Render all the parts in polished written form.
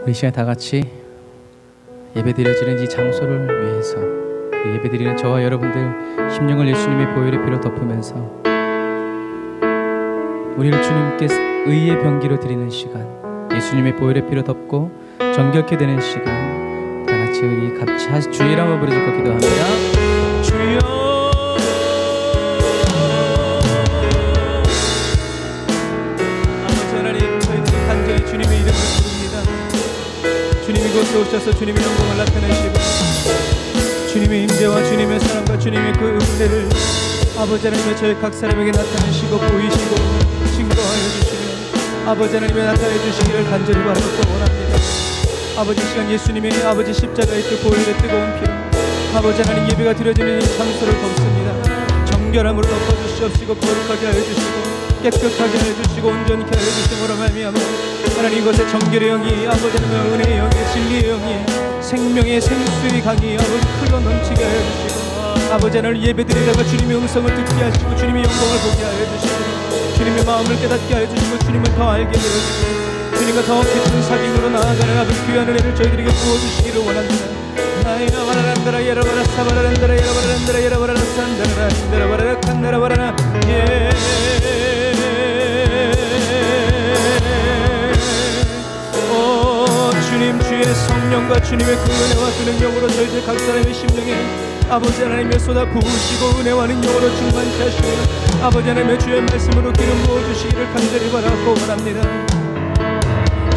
우리 시간 다 같이 예배드려지는 이 장소를 위해서 그 예배드리는 저와 여러분들 심령을 예수님의 보혈의 피로 덮으면서 우리를 주님께 의의 병기로 드리는 시간, 예수님의 보혈의 피로 덮고 정결케 되는 시간, 다 같이 우리 같이 주의 이름을 부르짖고 기도합니다. 주여 주님의 이름을 부릅니다. 주님이 이곳에 오셔서 주님의 영광을 나타내시고 주님의 임재와 주님의 사랑과 주님의 그 은혜를 아버지 하나님의 저희 각 사람에게 나타내시고 보이시고 증거하여 주시며 아버지 하나님의 나타내 주시기를 간절히 바라고 원합니다. 아버지 시간 예수님의 아버지 십자가의 그 보혈의 뜨거운 피로 아버지 하나님 예배가 드려지는 이 장소를 덮습니다. 정결함으로 덮어주시옵시고 거룩하게 하여 주시고 깨끗하게 해주시고 온전히 하여 주심으로 말미암아 하나님 이것의 정결의 영이 아버지 하나님의 은혜의 영이 진리의 영이 생명의 생수의 강이 아버지 흘러 넘치게 하여 주시고 아버지 하나님 예배드리다가 주님의 음성을 듣게 하시고 주님의 영광을 보게 하여 주시고 주님의 마음을 깨닫게 하여 주시고 주님을 더 알게 하여 주시고 주님과 더 깊은 사귐으로 나아가는 아버지 귀한 은혜를 저희들에게 부어주시기를 원합니다. 나이나 바라란다라 예라바라 사바라란다라 예라바라란다라 예라바라라 산다라 인다라바라라 칸다라바라나 예 주님 주의 성령과 주님의 그 은혜와 그 능력으로 저희들 각 사람의 심령에 아버지 하나님의 쏟아 부으시고 은혜와 능력으로 충만케 하시고 아버지 하나님의 주의 말씀으로 기름 부어주시기를 간절히 바라고 원합니다.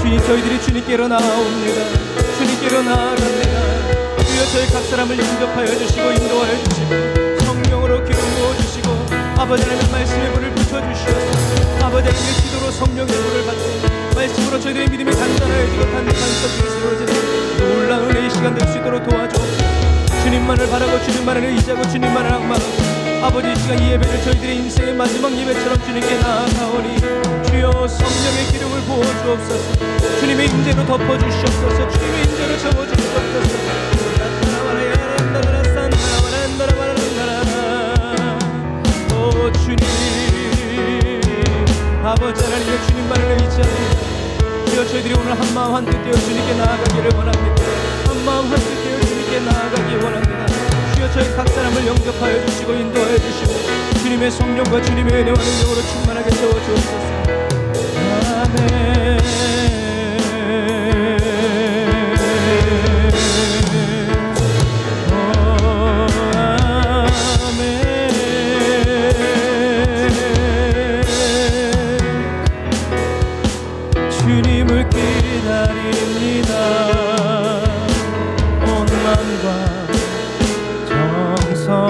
주님 저희들이 주님께로 나아옵니다. 주님께로 나아갑니다. 주여 저희 각 사람을 인접하여 주시고 인도하여 주시고 성령으로 기름 부어주시고 아버지 하나님의 말씀의 불을 붙여주시옵소서. 아버지 하나님의 기도로 성령의 불을 받고 말씀으로 저희들의 믿음이 단단해지고 단단한 성격이 세워지는 놀라운 은혜의 시간 될 수 있도록 도와주옵소서. 주님만을 바라고 주님만을 의지하고 주님만을 악망하고 아버지 이 시간 이 예배를 저희들의 인생의 마지막 예배처럼 주님께 나아가오니 주여 성령의 기름을 부어주옵소서. 주님의 임재로 덮어주시옵소서. 주님의 임재로 채워주시옵소서. 오 주님 아버지 하나님의 주님만을 의지합니다. 주여 저희들이 오늘 한마음 한뜻 되어 주님께 나아가기를 원합니다. 한마음 한뜻 되어 주님께 나아가기 원합니다. 주여 저희 각 사람을 영접하여 주시고 인도하여 주시고 주님의 성령과 주님의 은혜와 능력으로 충만하게 채워주옵소서. 아멘. 주님을 기다립니다. 온 마음과 정성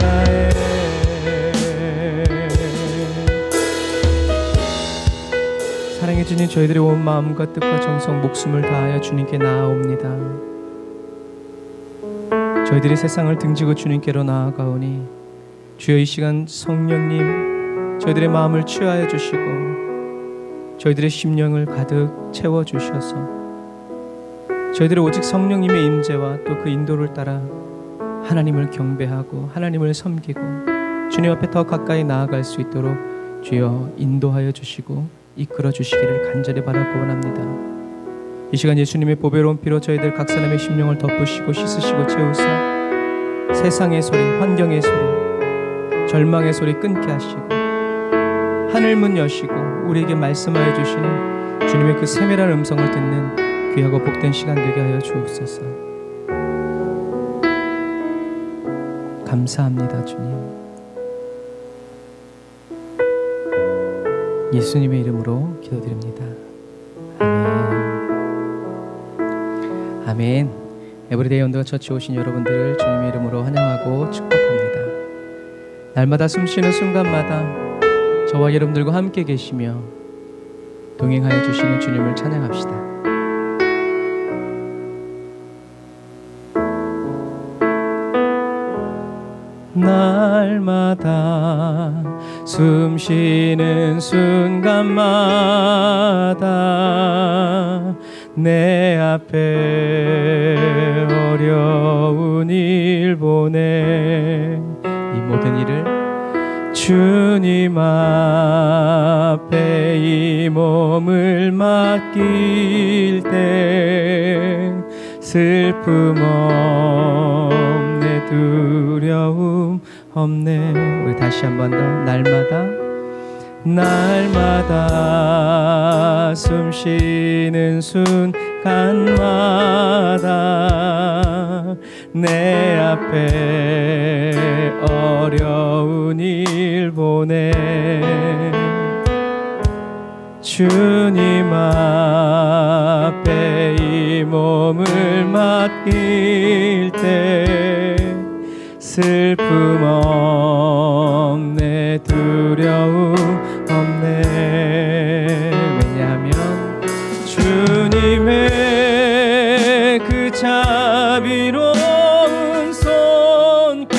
다해 사랑해 주님 저희들의 온 마음과 뜻과 정성 목숨을 다하여 주님께 나아옵니다. 저희들이 세상을 등지고 주님께로 나아가오니 주여 이 시간 성령님 저희들의 마음을 취하여 주시고 저희들의 심령을 가득 채워주셔서 저희들의 오직 성령님의 임재와 또 그 인도를 따라 하나님을 경배하고 하나님을 섬기고 주님 앞에 더 가까이 나아갈 수 있도록 주여 인도하여 주시고 이끌어 주시기를 간절히 바라고 원합니다. 이 시간 예수님의 보배로운 피로 저희들 각 사람의 심령을 덮으시고 씻으시고 채우사 세상의 소리, 환경의 소리, 절망의 소리 끊게 하시고 하늘문 여시고 우리에게 말씀하여 주시는 주님의 그 세밀한 음성을 듣는 귀하고 복된 시간 되게 하여 주옵소서. 감사합니다 주님. 예수님의 이름으로 기도드립니다. 아멘. 아멘. 에브리데이 온도가 처치 오신 여러분들을 주님의 이름으로 환영하고 축복합니다. 날마다 숨쉬는 순간마다 저와 여러분들과 함께 계시며 동행하여 주시는 주님을 찬양합시다. 날마다 숨쉬는 순간마다 내 앞에 어려운 일 보내 이 모든 일을 주님 앞에 이 몸을 맡길 때 슬픔 없네 두려움 없네. 우리 다시 한 번 더. 날마다 숨 쉬는 순간마다 내 앞에 어려운 일 보내 주님 앞에 이 몸을 맡길 때 슬픔 없네 두려움 없네. 왜냐하면 주님의 그 자비로운 손길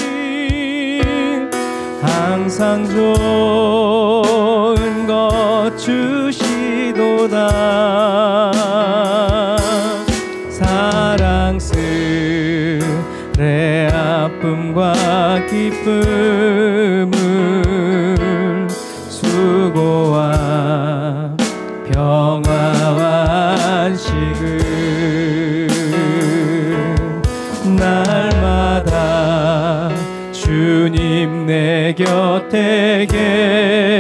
항상 좋은 것 주시도다. 사랑스레 아픔과 기쁨을 수고와 평화와 안식을 날마다 주님 내 곁에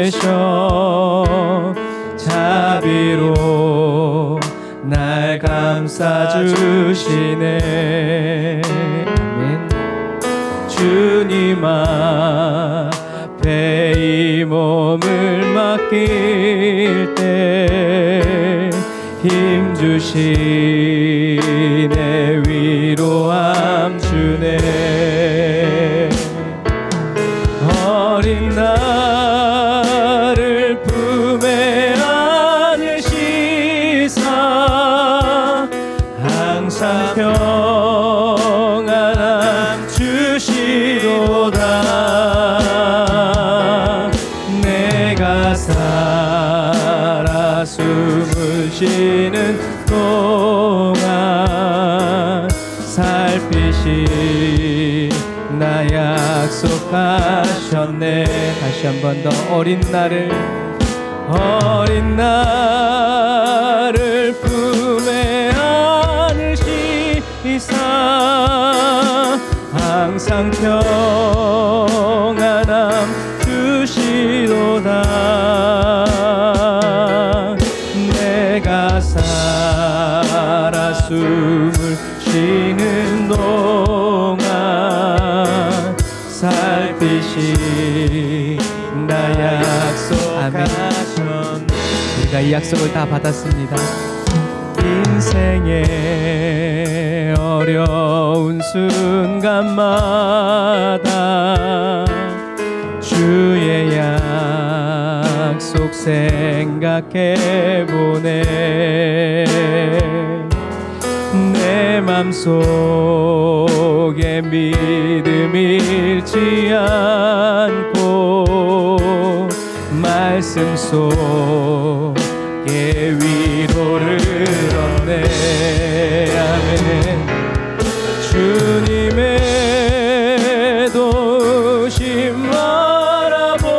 계셔 자비로 날 감싸주시네. 아멘. 주님 앞에 이 몸을 맡길 때 힘주시네 위로함 주네. 어린 나를 품에 안으시사 항상 평안함 주시도다. 내가 살아 숨을 쉬는 동안 살피시 나 약속하셨네. 다시 한 번 더. 어린 나를 품에 안으시사 항상 평안함 주시도다. 내가 살아 숨을 쉬는 동안 살피시 나 약속하셨네. 우리가 이 약속을 다 받았습니다. 인생의 어려운 순간마다 주의 약속 생각해보네. 내 맘속에 믿음 잃지 않고 말씀 속에 위로를 얻네. 아멘. 주님의 도우심 바라보며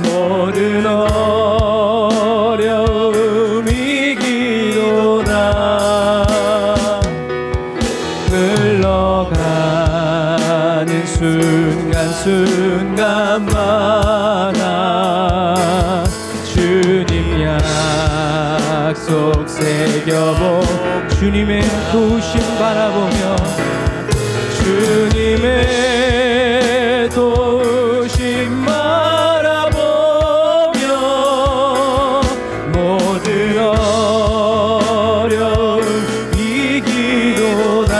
모든 어려움 이기도다. 흘러가는 순간순간마다 주님 약속 새겨보 주님의 도우심 바라보며 주님의 도우심 바라보며 모든 어려움 이기도다.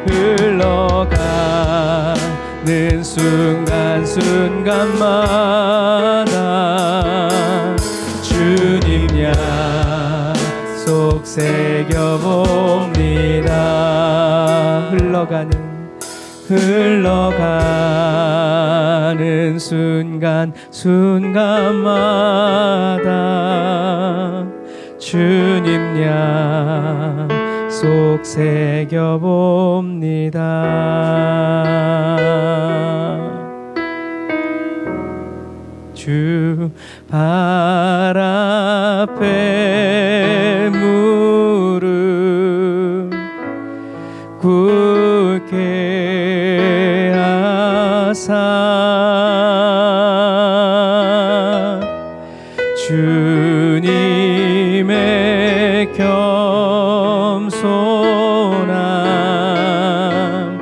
흘러가는 순간순간마다 주님 약속 새겨봅니다. 흘러가는 순간순간마다 주님 약속 새겨봅니다. 주 발 앞에 무릎 꿇게 하사 주님의 겸손함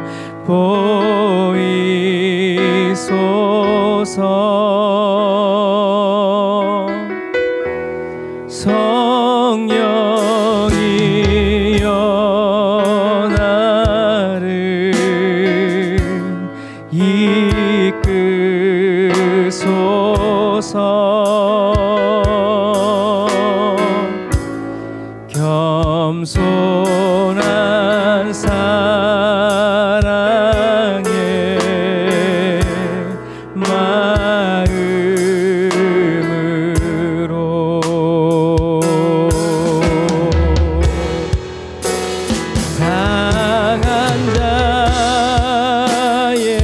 보이소서. 성령이여 나를 이끄소서. 겸손한 사랑의 마음으로 강한 자의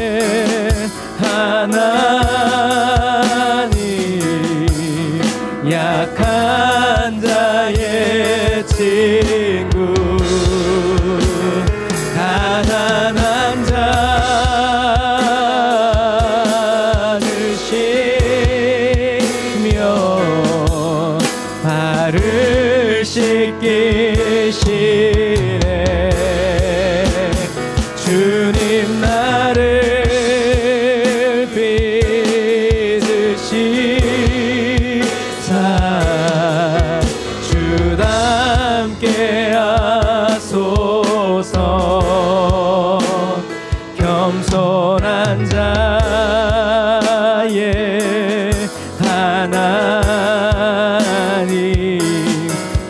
하나님 약한 자의 친구 가난한 자를 씻며 발을 씻기시네. 주님 나를 빚으시사 주 닮게 하소서. 겸손한 자의 하나님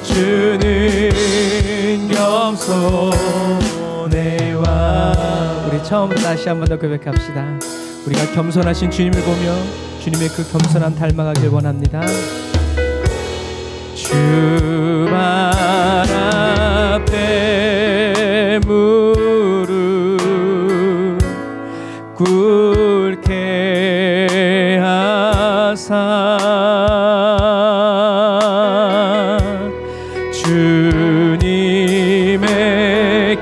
주는 겸손해와. 우리 처음으로 다시 한 번 더 고백합시다. 우리가 겸손하신 주님을 보며 주님의 그 겸손함 닮아가길 원합니다. 주 발 앞에 무릎 꿇게 하사 주님의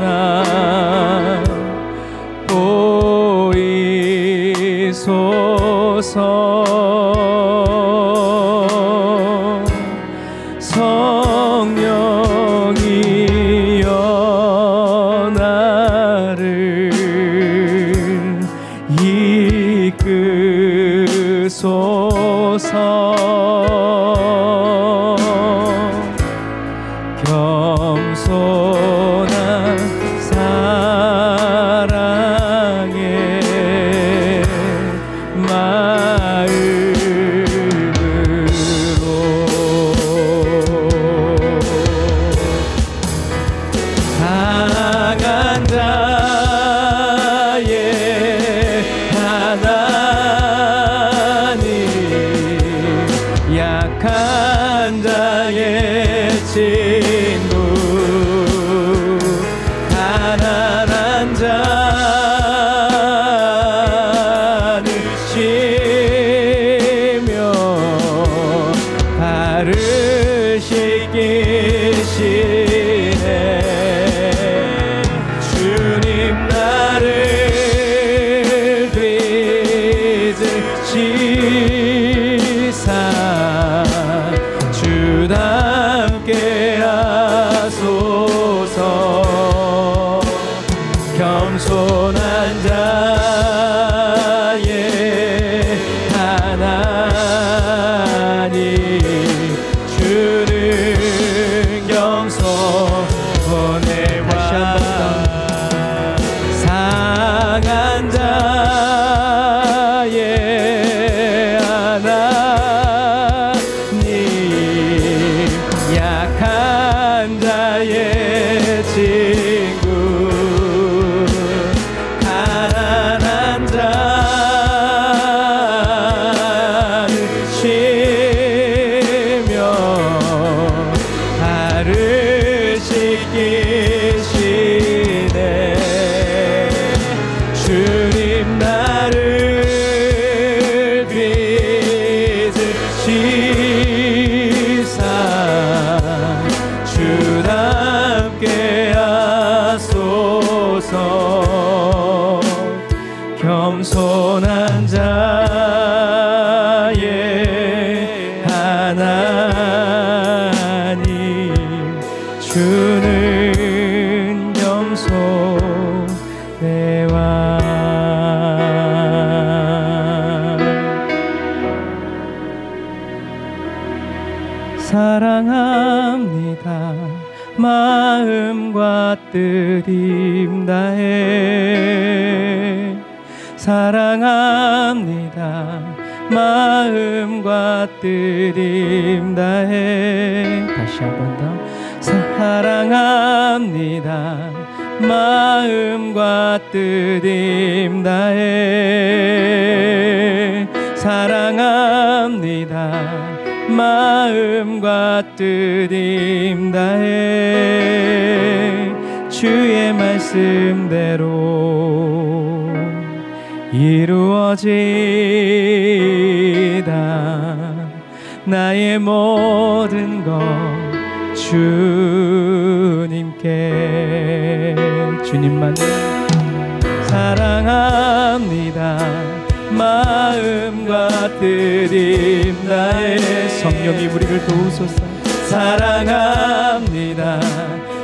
겸손함 보이소서. 성령이여 나를 이끄소서. 겸손한 사랑의 마음으로 강한 자의 하나님 약한 자의 친구 가난한 자를 씻며 발을 씻기시네. 주님 나를 빚으시사 주 닮게 하소서. 겸손한 자의 하나님 주는 겸손해와. 다시 한 번 더. 상한 자의 하나님 약한 자의 친구 가난한 자 겸손한 자의 하나님 주는 겸손의 왕 사랑합니다 마음과 뜻 힘 다해 사랑합니다 마음과 뜻 힘 다해 다시 한 번 더 사랑합니다 마음과 뜻 힘 다해 사랑합니다 마음과 뜻 힘 다해 주의 말씀대로 이루어지다 나의 모든 것 주님께 주님만 사랑합니다 마음과 뜻 힘 다해 성령이 우리를 도우소서 사랑합니다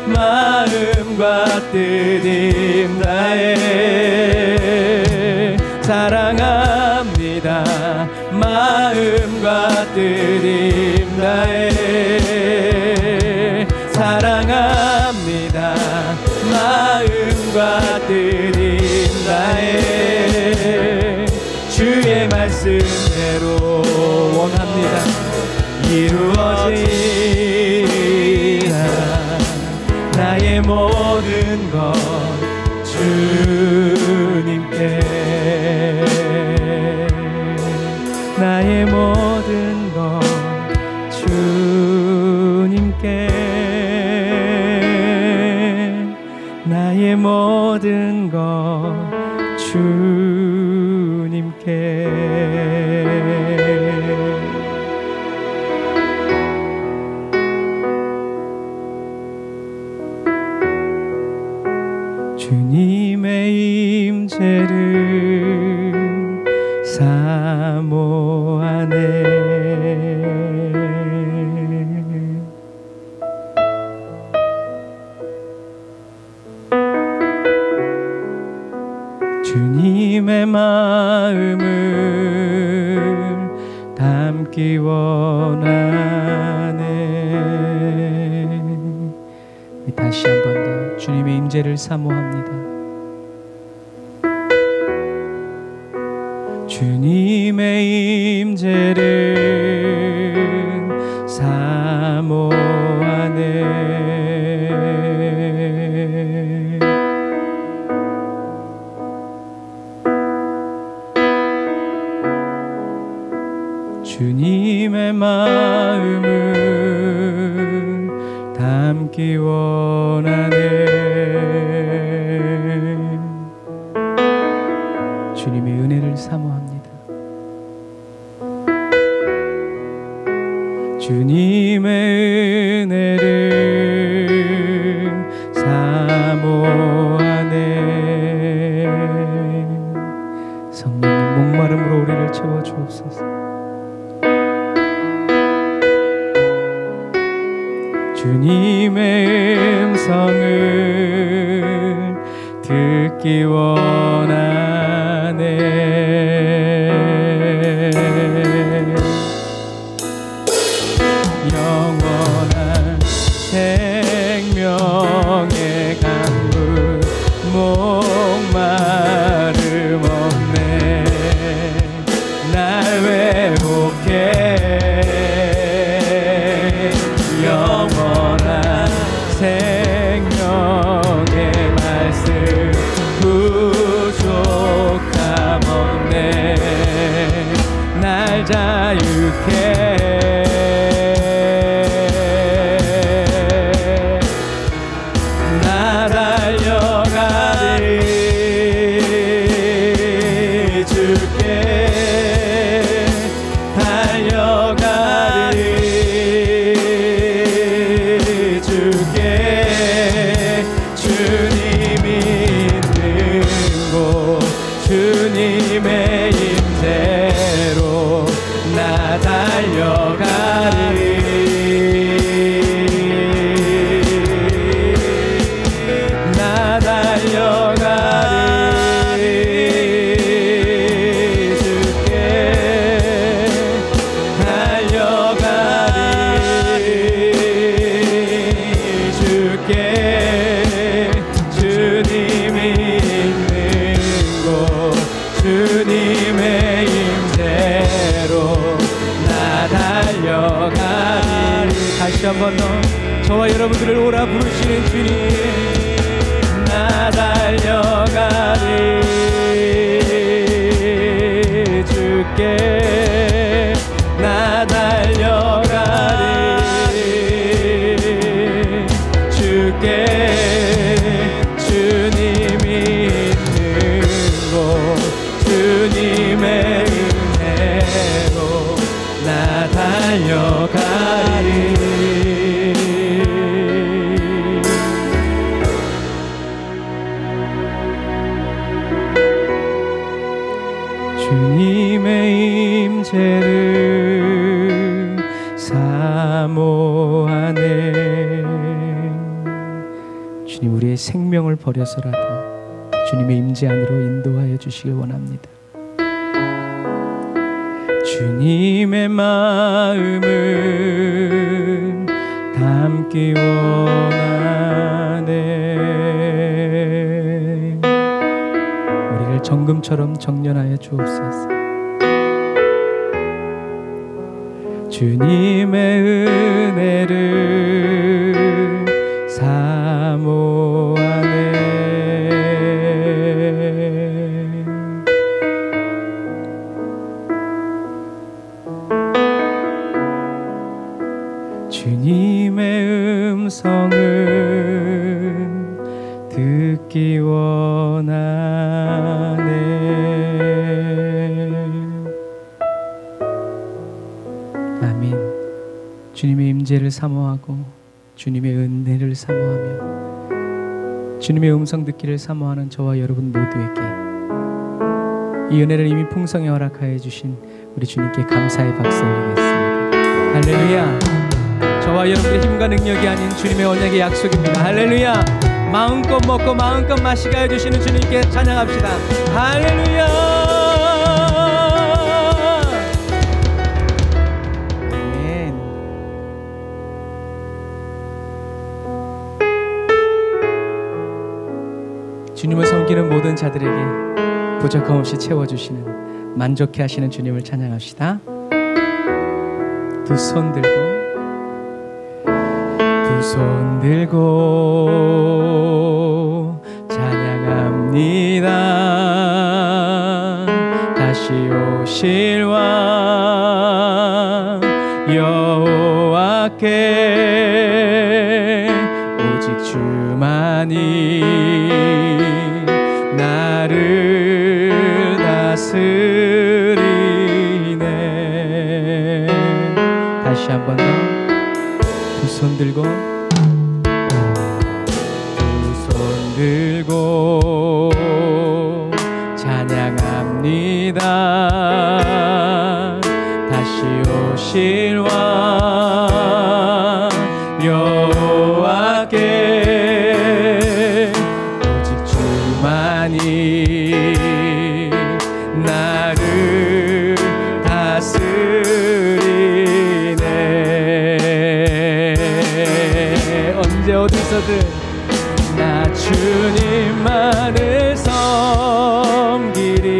마음과 뜻 힘 다해 사랑합니다 마음과 뜻 힘 다해 사랑합니다 마음과 뜻 힘 다해 주의 말씀대로 원합니다 이루어지라 나의 모든 것 주님께 나의 모든 것 주님께 나의 모든 것 주님께 주님의 임재를 사모하네 주님의 마음을 담기 원하네 다시 한 번 더 주님의 임재를 사모합니다 주님의 임재를 사모하네 주님의 마음을 담기 원하네 주님의 은혜를 사모합니다 주님의 은혜를 사모하네 성령님 목마름으로 우리를 채워주옵소서 주님의 음성을 듣기 원하네 영원한 생명의 강물 목마름 없네 날 회복해 영원한 생명의 말씀 부족함 없네 날 자유케 나 달려가리 주께 달려가리 주께 주님이 있는 곳 주님의 임재로 나 달려가리. 나 달려가리. 주께 달려가리. 주께 주님이 있는 곳 주님의 임재로 나 달려가리. 다시 한 번 더 저와 여러분들을 오라 부르시는 주님께 나 달려가리. 주께 나 달려가리. 주께 주님이 있는 곳 주님의 은혜로 나 달려가리. 주님의 임재를 사모하네. 주님, 우리의 생명을 버려서라도 주님의 임재 안으로 인도하여 주시길 원합니다. 주님의 마음을 담기 원하네. 우리를 정금처럼 정련하여 주옵소서. 주님의 은혜를 사모하네. 주님의 음성을 듣기 원하네. 아멘. 주님의 임재를 사모하고 주님의 은혜를 사모하며 주님의 음성 듣기를 사모하는 저와 여러분 모두에게 이 은혜를 이미 풍성히 허락하여 주신 우리 주님께 감사의 박수 올리겠습니다. 할렐루야. 저와 여러분의 힘과 능력이 아닌 주님의 언약의 약속입니다. 할렐루야. 마음껏 먹고 마음껏 마시게 해주시는 주님께 찬양합시다. 할렐루야. 아멘. 주님을 섬기는 모든 자들에게 부족함 없이 채워주시는 만족해 하시는 주님을 찬양합시다. 두 손 들고 손 들고 찬양합니다. 다시 오실 왕 여호와께 오직 주만이 나를 다스리네. 다시 한 번 더 두 손 들고 들고 찬양합니다. 다시 오실 왕 여호와께 오직 주만이 나를 다스리네. 언제 어디서든 나 주님만을 섬기리.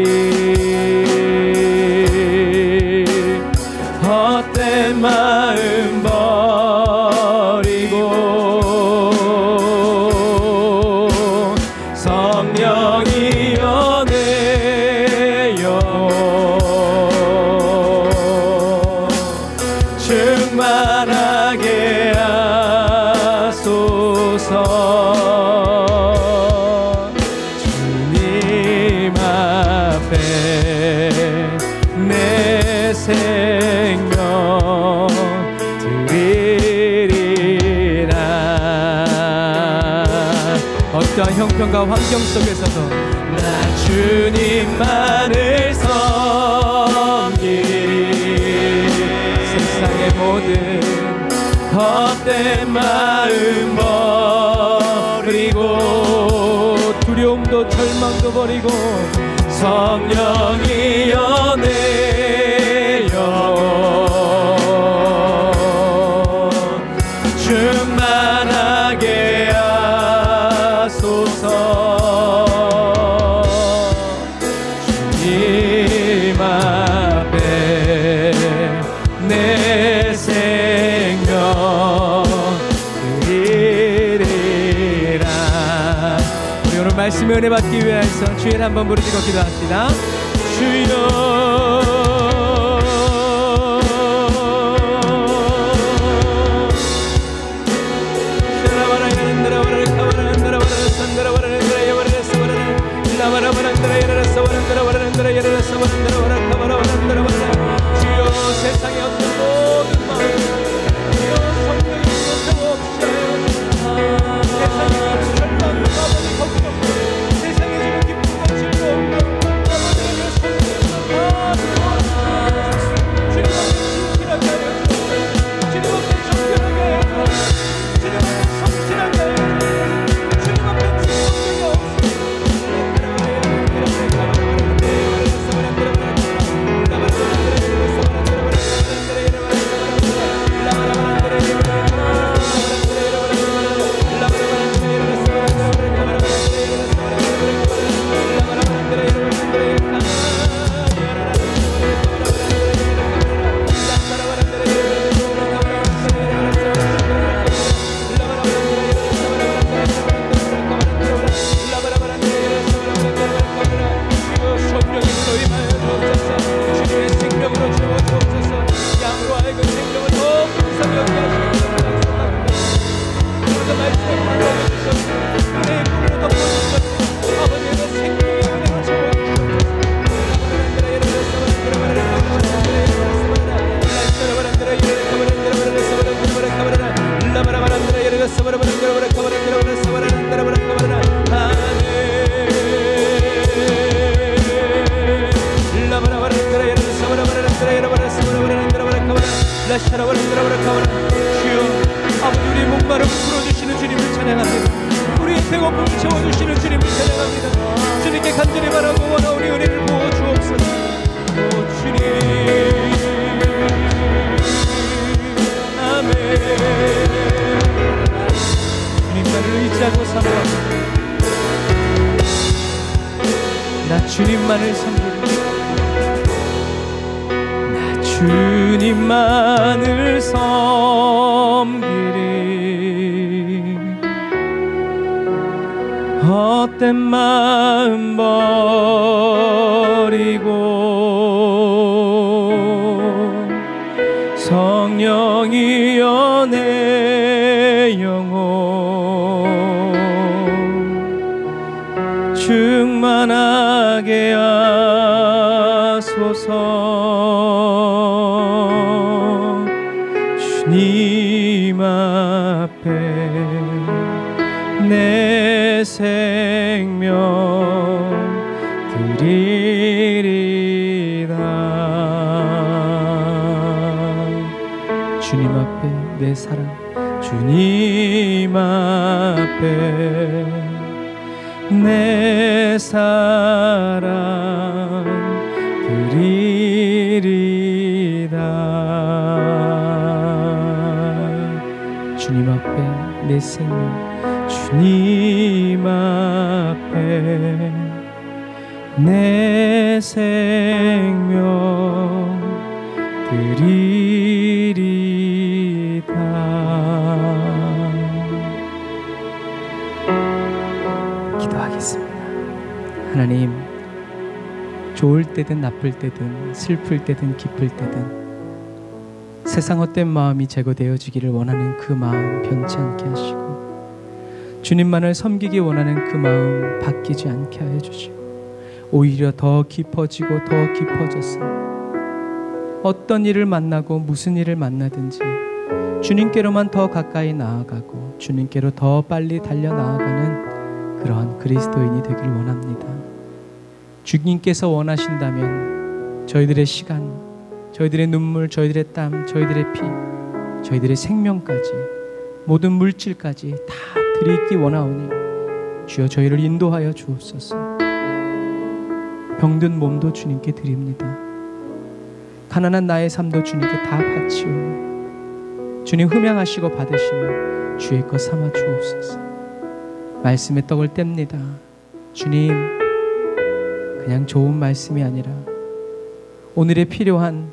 헛된 마음 버리고 성령이여 내 영혼 충만하게 하소서. 내 생명 드리리라. 어떠한 형편과 환경 속에서도 나 주님 주님만을 섬기리. 세상의 모든 헛된 마음 버리고 두려움도 절망도 버리고 성령이여 내 영혼 충만하게 하소서. 주님 앞에 내 생명 드리리라. 우리 오늘 말씀의 은혜 받기 위해서 주일 한번 부르짖고 기도합시다. 주여 주여 세상의 어떤 모든 마음 주여 성령의 것을 없이하여 세상의 절망과 아버지 걱정 세상에 지금 기쁨과 즐거움 아버지의 손을 주님 앞에 진실하게 하여 주님 앞에 정결하게 하여 주님 앞에 성실하게 하여 주님 앞에 충성되게 하옵소서. 주여 아버지 우리의 목마름을 풀어주시는 주님을 찬양합니다. 우리의 배고픔을 채워주시는 주님을 찬양합니다. 주님께 간절히 바라고 원하오니 은혜를 부어 주옵소서. 오 주님 아멘. 주님만을 의지하고 사모합니다. 나 주님만을 섬기리. 주님만을 섬기리. 헛된 마음 버리고 성령이여 내 영혼 충만하게 하소서. 주님 앞에 내 생명 드리리라. 주님 앞에 내 사랑 주님 앞에 내 사랑 드리리라. 주님 앞에 내 생명 주님 앞에 내 생명 드리리다. 기도하겠습니다. 하나님, 좋을 때든 나쁠 때든 슬플 때든 기쁠 때든 세상 헛된 마음이 제거되어지기를 원하는 그 마음 변치 않게 하시고 주님만을 섬기기 원하는 그 마음 바뀌지 않게 하여 주시고 오히려 더 깊어지고 더 깊어져서 어떤 일을 만나고 무슨 일을 만나든지 주님께로만 더 가까이 나아가고 주님께로 더 빨리 달려나아가는 그러한 그리스도인이 되길 원합니다. 주님께서 원하신다면 저희들의 시간, 저희들의 눈물, 저희들의 땀, 저희들의 피, 저희들의 생명까지, 모든 물질까지 다 드리기 원하오니 주여 저희를 인도하여 주옵소서. 병든 몸도 주님께 드립니다. 가난한 나의 삶도 주님께 다 바치오. 주님 흠양하시고 받으시며 주의 것 삼아 주옵소서. 말씀의 떡을 뗍니다. 주님, 그냥 좋은 말씀이 아니라 오늘의 필요한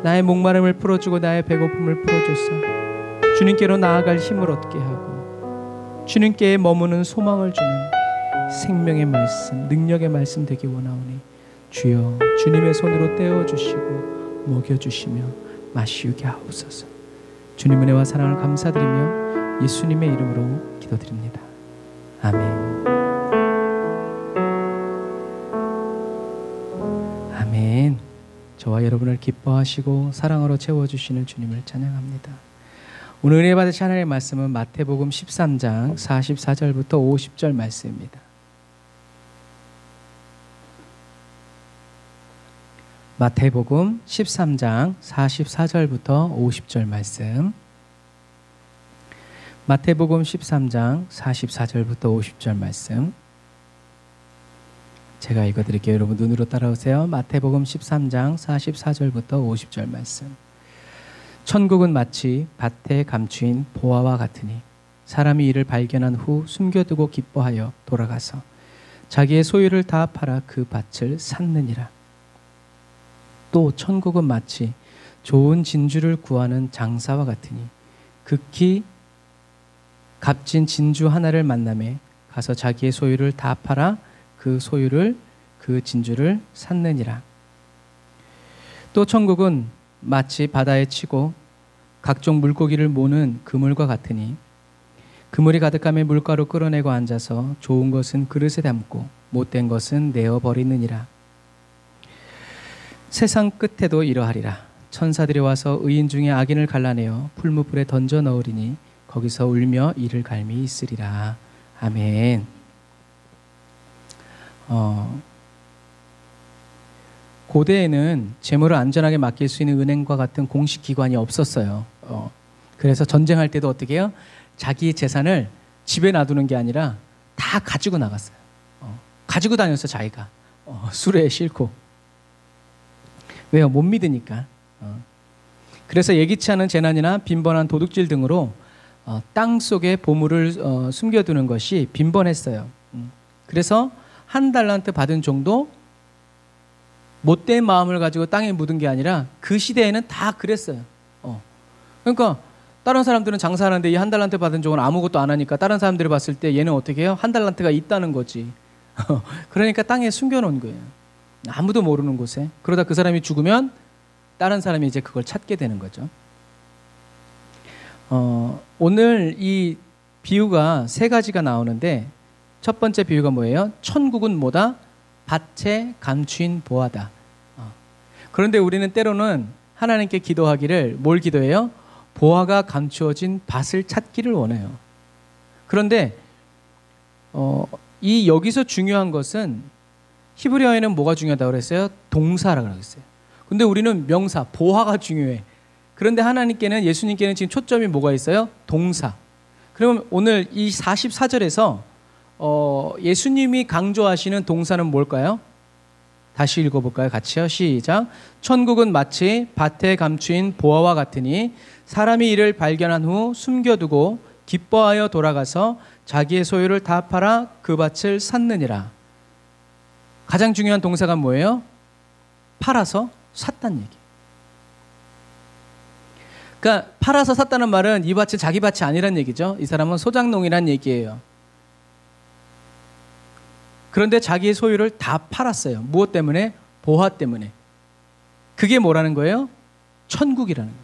나의 목마름을 풀어주고 나의 배고픔을 풀어줘서 주님께로 나아갈 힘을 얻게 하고 주님께 머무는 소망을 주는 생명의 말씀, 능력의 말씀 되기 원하오니 주여 주님의 손으로 떼어주시고 먹여주시며 마시우게 하옵소서. 주님 은혜와 사랑을 감사드리며 예수님의 이름으로 기도드립니다. 아멘. 아멘. 저와 여러분을 기뻐하시고 사랑으로 채워주시는 주님을 찬양합니다. 오늘 은혜 받으실 하나님의 말씀은 마태복음 13장 44절부터 50절 말씀입니다. 마태복음 13장 44절부터 50절 말씀. 마태복음 13장 44절부터 50절 말씀. 제가 읽어드릴게요. 여러분 눈으로 따라오세요. 마태복음 13장 44절부터 50절 말씀. 천국은 마치 밭에 감추인 보화와 같으니 사람이 이를 발견한 후 숨겨두고 기뻐하여 돌아가서 자기의 소유를 다 팔아 그 밭을 샀느니라. 또 천국은 마치 좋은 진주를 구하는 장사와 같으니 극히 값진 진주 하나를 만나매 가서 자기의 소유를 다 팔아 그 진주를 샀느니라. 또 천국은 마치 바다에 치고 각종 물고기를 모는 그물과 같으니 그물이 가득함에 물가로 끌어내고 앉아서 좋은 것은 그릇에 담고 못된 것은 내어버리느니라. 세상 끝에도 이러하리라. 천사들이 와서 의인 중에 악인을 갈라내어 풀무불에 던져 넣으리니 거기서 울며 이를 갈미 있으리라. 아멘. 고대에는 재물을 안전하게 맡길 수 있는 은행과 같은 공식 기관이 없었어요. 그래서 전쟁할 때도 어떻게 해요? 자기 재산을 집에 놔두는 게 아니라 다 가지고 나갔어요. 가지고 다녔어 자기가. 수레에 싣고. 왜요? 못 믿으니까. 그래서 예기치 않은 재난이나 빈번한 도둑질 등으로 땅 속에 보물을 숨겨두는 것이 빈번했어요. 그래서 한 달란트 받은 정도 못된 마음을 가지고 땅에 묻은 게 아니라 그 시대에는 다 그랬어요. 그러니까 다른 사람들은 장사하는데 이 한 달란트 받은 종은 아무것도 안 하니까 다른 사람들이 봤을 때 얘는 어떻게 해요? 한 달란트가 있다는 거지. 그러니까 땅에 숨겨놓은 거예요. 아무도 모르는 곳에. 그러다 그 사람이 죽으면 다른 사람이 이제 그걸 찾게 되는 거죠. 오늘 이 비유가 세 가지가 나오는데 첫 번째 비유가 뭐예요? 천국은 뭐다? 밭에 감추인 보화다. 그런데 우리는 때로는 하나님께 기도하기를 뭘 기도해요? 보화가 감추어진 밭을 찾기를 원해요. 그런데 이 여기서 중요한 것은 히브리어에는 뭐가 중요하다고 그랬어요? 동사라고 그랬어요. 근데 우리는 명사, 보화가 중요해. 그런데 하나님께는, 예수님께는 지금 초점이 뭐가 있어요? 동사. 그러면 오늘 이 44절에서 예수님이 강조하시는 동사는 뭘까요? 다시 읽어볼까요? 같이요. 시작. 천국은 마치 밭에 감추인 보화와 같으니 사람이 이를 발견한 후 숨겨두고 기뻐하여 돌아가서 자기의 소유를 다 팔아 그 밭을 샀느니라. 가장 중요한 동사가 뭐예요? 팔아서 샀다는 얘기. 그러니까 팔아서 샀다는 말은 이 밭이 자기 밭이 아니란 얘기죠. 이 사람은 소작농이란 얘기예요. 그런데 자기의 소유를 다 팔았어요. 무엇 때문에? 보화 때문에. 그게 뭐라는 거예요? 천국이라는 거예요.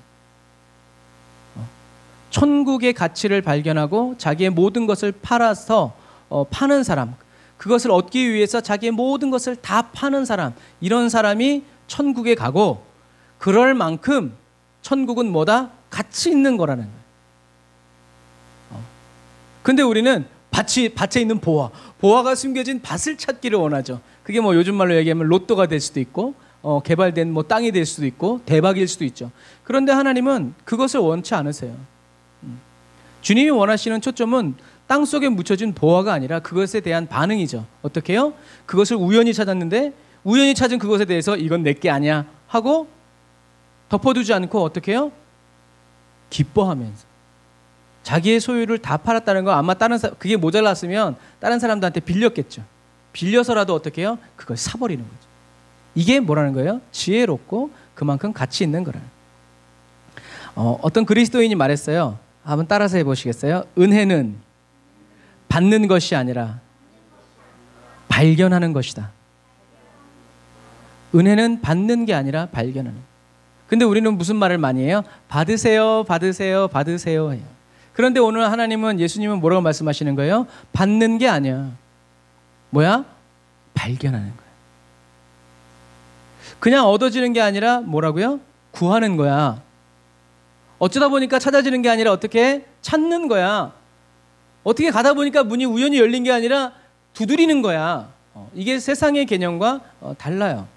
천국의 가치를 발견하고 자기의 모든 것을 팔아서 파는 사람, 그것을 얻기 위해서 자기의 모든 것을 다 파는 사람, 이런 사람이 천국에 가고, 그럴 만큼 천국은 뭐다? 가치 있는 거라는 거예요. 근데 우리는 밭에 있는 보화가 숨겨진 밭을 찾기를 원하죠. 그게 뭐 요즘 말로 얘기하면 로또가 될 수도 있고 개발된 뭐 땅이 될 수도 있고 대박일 수도 있죠. 그런데 하나님은 그것을 원치 않으세요. 주님이 원하시는 초점은 땅 속에 묻혀진 보화가 아니라 그것에 대한 반응이죠. 어떻게 해요? 그것을 우연히 찾았는데 우연히 찾은 그것에 대해서 이건 내게 아니야 하고 덮어두지 않고 어떻게 해요? 기뻐하면서. 자기의 소유를 다 팔았다는 거 아마 그게 모자랐으면 다른 사람들한테 빌렸겠죠. 빌려서라도 어떻게 해요? 그걸 사버리는 거죠. 이게 뭐라는 거예요? 지혜롭고 그만큼 가치 있는 거라. 어떤 그리스도인이 말했어요. 한번 따라서 해보시겠어요? 은혜는 받는 것이 아니라 발견하는 것이다. 은혜는 받는 게 아니라 발견하는. 근데 우리는 무슨 말을 많이 해요? 받으세요, 받으세요, 받으세요 해요. 그런데 오늘 하나님은, 예수님은 뭐라고 말씀하시는 거예요? 받는 게 아니야. 뭐야? 발견하는 거야. 그냥 얻어지는 게 아니라 뭐라고요? 구하는 거야. 어쩌다 보니까 찾아지는 게 아니라 어떻게 찾는 거야. 어떻게 가다 보니까 문이 우연히 열린 게 아니라 두드리는 거야. 이게 세상의 개념과 달라요.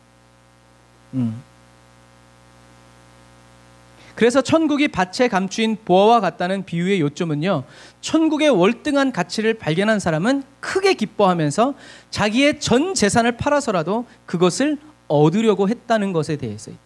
그래서 천국이 밭에 감추인 보화와 같다는 비유의 요점은요, 천국의 월등한 가치를 발견한 사람은 크게 기뻐하면서 자기의 전 재산을 팔아서라도 그것을 얻으려고 했다는 것에 대해서 있다.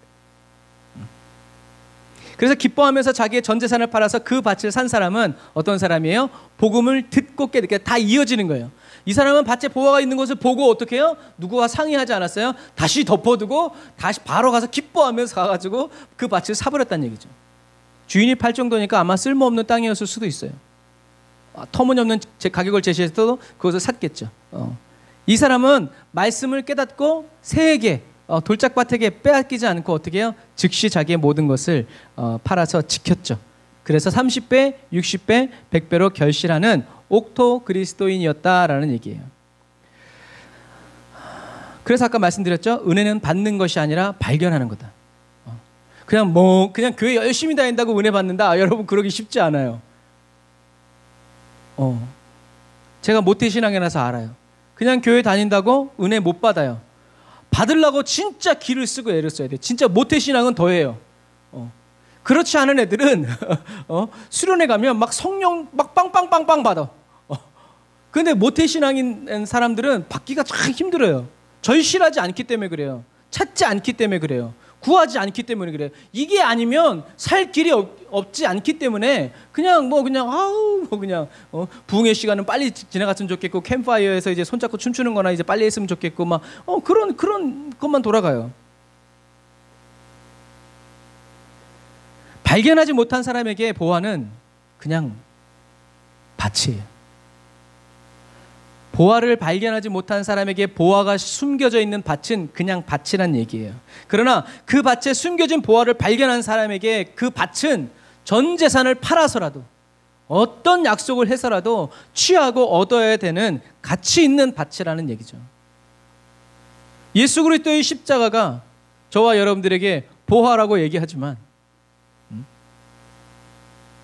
그래서 기뻐하면서 자기의 전 재산을 팔아서 그 밭을 산 사람은 어떤 사람이에요? 복음을 듣고 깨닫게 다 이어지는 거예요. 이 사람은 밭에 보화가 있는 것을 보고 어떻게 해요? 누구와 상의하지 않았어요? 다시 덮어두고 다시 바로 가서 기뻐하면서 가가지고 그 밭을 사버렸다는 얘기죠. 주인이 팔 정도니까 아마 쓸모없는 땅이었을 수도 있어요. 터무니없는 가격을 제시해서도 그것을 샀겠죠. 이 사람은 말씀을 깨닫고 새에게 돌짝밭에게 빼앗기지 않고 어떻게 해요? 즉시 자기의 모든 것을 팔아서 지켰죠. 그래서 30배, 60배, 100배로 결실하는 옥토 그리스도인이었다라는 얘기예요. 그래서 아까 말씀드렸죠. 은혜는 받는 것이 아니라 발견하는 거다. 그냥 교회 열심히 다닌다고 은혜 받는다. 여러분 그러기 쉽지 않아요. 제가 모태신앙이라서 알아요. 그냥 교회 다닌다고 은혜 못 받아요. 받으려고 진짜 기를 쓰고 애를 써야 돼. 진짜 모태신앙은 더해요. 그렇지 않은 애들은 수련회 가면 막 성령 막 빵빵빵빵 받아. 근데 모태신앙인 사람들은 받기가 참 힘들어요. 절실하지 않기 때문에 그래요. 찾지 않기 때문에 그래요. 구하지 않기 때문에 그래요. 이게 아니면 살 길이 없지 않기 때문에 그냥 부흥의 시간은 빨리 지나갔으면 좋겠고, 캠프파이어에서 이제 손잡고 춤추는 거나 이제 빨리 했으면 좋겠고, 막 그런 것만 돌아가요. 발견하지 못한 사람에게 보화는 그냥 밭이에요. 보화를 발견하지 못한 사람에게 보화가 숨겨져 있는 밭은 그냥 밭이란 얘기예요. 그러나 그 밭에 숨겨진 보화를 발견한 사람에게 그 밭은 전 재산을 팔아서라도 어떤 약속을 해서라도 취하고 얻어야 되는 가치 있는 밭이라는 얘기죠. 예수 그리스도의 십자가가 저와 여러분들에게 보화라고 얘기하지만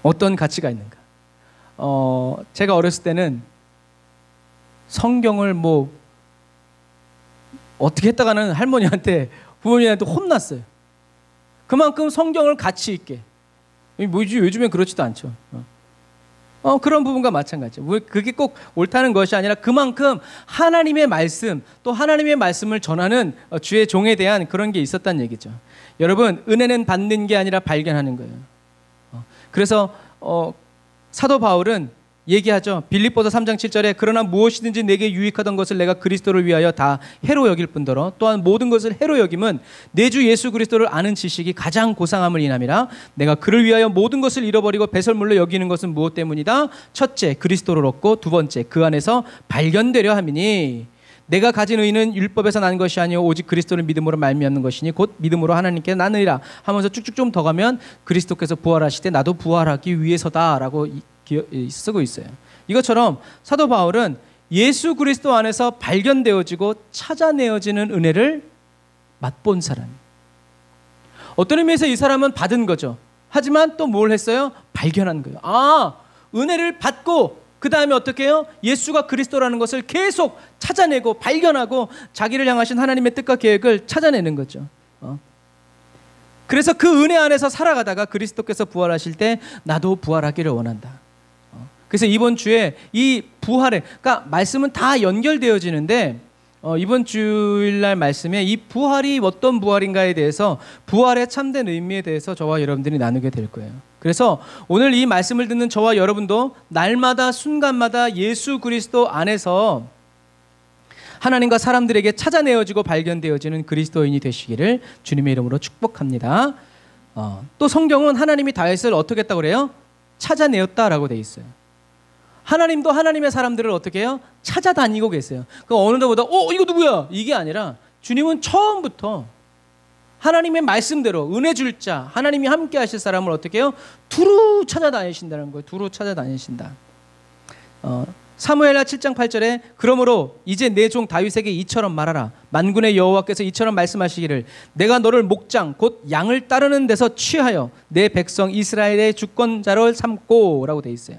어떤 가치가 있는가? 제가 어렸을 때는 성경을 어떻게 했다가는 부모님한테 혼났어요. 그만큼 성경을 가치 있게. 요즘엔 그렇지도 않죠. 그런 부분과 마찬가지죠. 그게 꼭 옳다는 것이 아니라 그만큼 하나님의 말씀, 또 하나님의 말씀을 전하는 주의 종에 대한 그런 게 있었다는 얘기죠. 여러분, 은혜는 받는 게 아니라 발견하는 거예요. 그래서 사도 바울은 얘기하죠. 빌립보서 3장 7절에 그러나 무엇이든지 내게 유익하던 것을 내가 그리스도를 위하여 다 해로 여길 뿐더러 또한 모든 것을 해로 여김은 내 주 예수 그리스도를 아는 지식이 가장 고상함을 인함이라. 내가 그를 위하여 모든 것을 잃어버리고 배설물로 여기는 것은 무엇 때문이다? 첫째 그리스도를 얻고 두 번째 그 안에서 발견되려 함이니 내가 가진 의는 율법에서 난 것이 아니오 오직 그리스도를 믿음으로 말미암는 것이니 곧 믿음으로 하나님께 나느니라 하면서 쭉쭉 좀 더 가면 그리스도께서 부활하실 때 나도 부활하기 위해서다라고 쓰고 있어요. 이것처럼 사도 바울은 예수 그리스도 안에서 발견되어지고 찾아내어지는 은혜를 맛본 사람. 어떤 의미에서 이 사람은 받은 거죠. 하지만 또 뭘 했어요? 발견한 거예요. 은혜를 받고 그 다음에 어떻게 해요? 예수가 그리스도라는 것을 계속 찾아내고 발견하고 자기를 향하신 하나님의 뜻과 계획을 찾아내는 거죠. 그래서 그 은혜 안에서 살아가다가 그리스도께서 부활하실 때 나도 부활하기를 원한다. 그래서 이번 주에 이 부활에, 그러니까 말씀은 다 연결되어지는데 이번 주일날 말씀에 이 부활이 어떤 부활인가에 대해서, 부활의 참된 의미에 대해서 저와 여러분들이 나누게 될 거예요. 그래서 오늘 이 말씀을 듣는 저와 여러분도 날마다 순간마다 예수 그리스도 안에서 하나님과 사람들에게 찾아내어지고 발견되어지는 그리스도인이 되시기를 주님의 이름으로 축복합니다. 또 성경은 하나님이 다윗을 어떻게 했다고 그래요? 찾아내었다라고 돼 있어요. 하나님도 하나님의 사람들을 어떻게 해요? 찾아다니고 계세요. 그 어느 때보다 이거 누구야? 이게 아니라 주님은 처음부터 하나님의 말씀대로 은혜 줄 자, 하나님이 함께 하실 사람을 어떻게 해요? 두루 찾아다니신다는 거예요. 두루 찾아다니신다. 사무엘하 7장 8절에 그러므로 이제 내 종 다윗에게 이처럼 말하라. 만군의 여호와께서 이처럼 말씀하시기를 내가 너를 목장 곧 양을 따르는 데서 취하여 내 백성 이스라엘의 주권자를 삼고 라고 돼 있어요.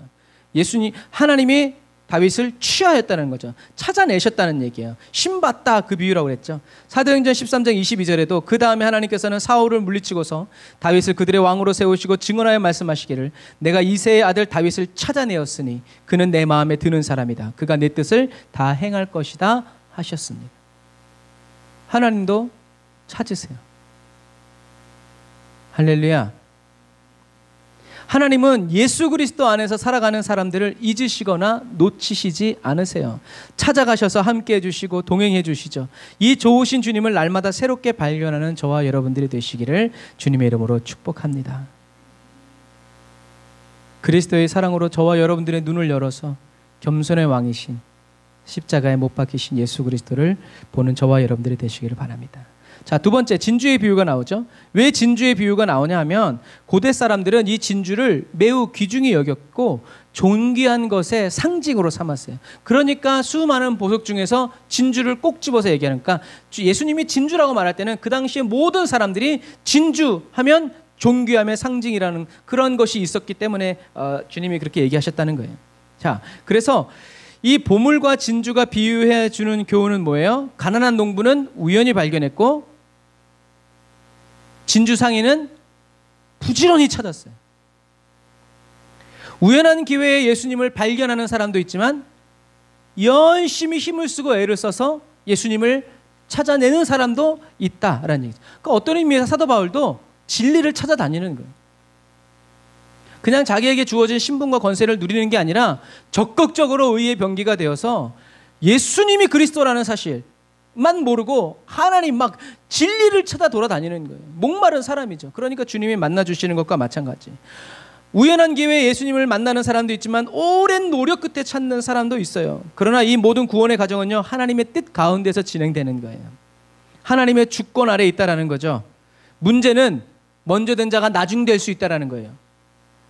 예수님, 하나님이 다윗을 취하였다는 거죠. 찾아내셨다는 얘기예요. 신받다, 그 비유라고 그랬죠. 사도행전 13장 22절에도 그 다음에 하나님께서는 사울을 물리치고서 다윗을 그들의 왕으로 세우시고 증언하여 말씀하시기를 내가 이새의 아들 다윗을 찾아내었으니 그는 내 마음에 드는 사람이다. 그가 내 뜻을 다 행할 것이다 하셨습니다. 하나님도 찾으세요. 할렐루야. 하나님은 예수 그리스도 안에서 살아가는 사람들을 잊으시거나 놓치시지 않으세요. 찾아가셔서 함께 해주시고 동행해 주시죠. 이 좋으신 주님을 날마다 새롭게 발견하는 저와 여러분들이 되시기를 주님의 이름으로 축복합니다. 그리스도의 사랑으로 저와 여러분들의 눈을 열어서 겸손의 왕이신 십자가에 못 박히신 예수 그리스도를 보는 저와 여러분들이 되시기를 바랍니다. 자, 두 번째, 진주의 비유가 나오죠. 왜 진주의 비유가 나오냐 하면 고대 사람들은 이 진주를 매우 귀중히 여겼고 존귀한 것의 상징으로 삼았어요. 그러니까 수많은 보석 중에서 진주를 꼭 집어서 얘기하니까 예수님이 진주라고 말할 때는 그 당시에 모든 사람들이 진주 하면 존귀함의 상징이라는 그런 것이 있었기 때문에 주님이 그렇게 얘기하셨다는 거예요. 자, 그래서 이 보물과 진주가 비유해 주는 교훈은 뭐예요? 가난한 농부는 우연히 발견했고 진주 상인은 부지런히 찾았어요. 우연한 기회에 예수님을 발견하는 사람도 있지만 열심히 힘을 쓰고 애를 써서 예수님을 찾아내는 사람도 있다라는 얘기죠. 그러니까 어떤 의미에서 사도 바울도 진리를 찾아다니는 거예요. 그냥 자기에게 주어진 신분과 권세를 누리는 게 아니라 적극적으로 의의 병기가 되어서 예수님이 그리스도라는 사실만 모르고 하나님 막 진리를 찾아 돌아다니는 거예요. 목마른 사람이죠. 그러니까 주님이 만나주시는 것과 마찬가지. 우연한 기회에 예수님을 만나는 사람도 있지만 오랜 노력 끝에 찾는 사람도 있어요. 그러나 이 모든 구원의 과정은요, 하나님의 뜻 가운데서 진행되는 거예요. 하나님의 주권 아래에 있다라는 거죠. 문제는 먼저 된 자가 나중될 수 있다라는 거예요.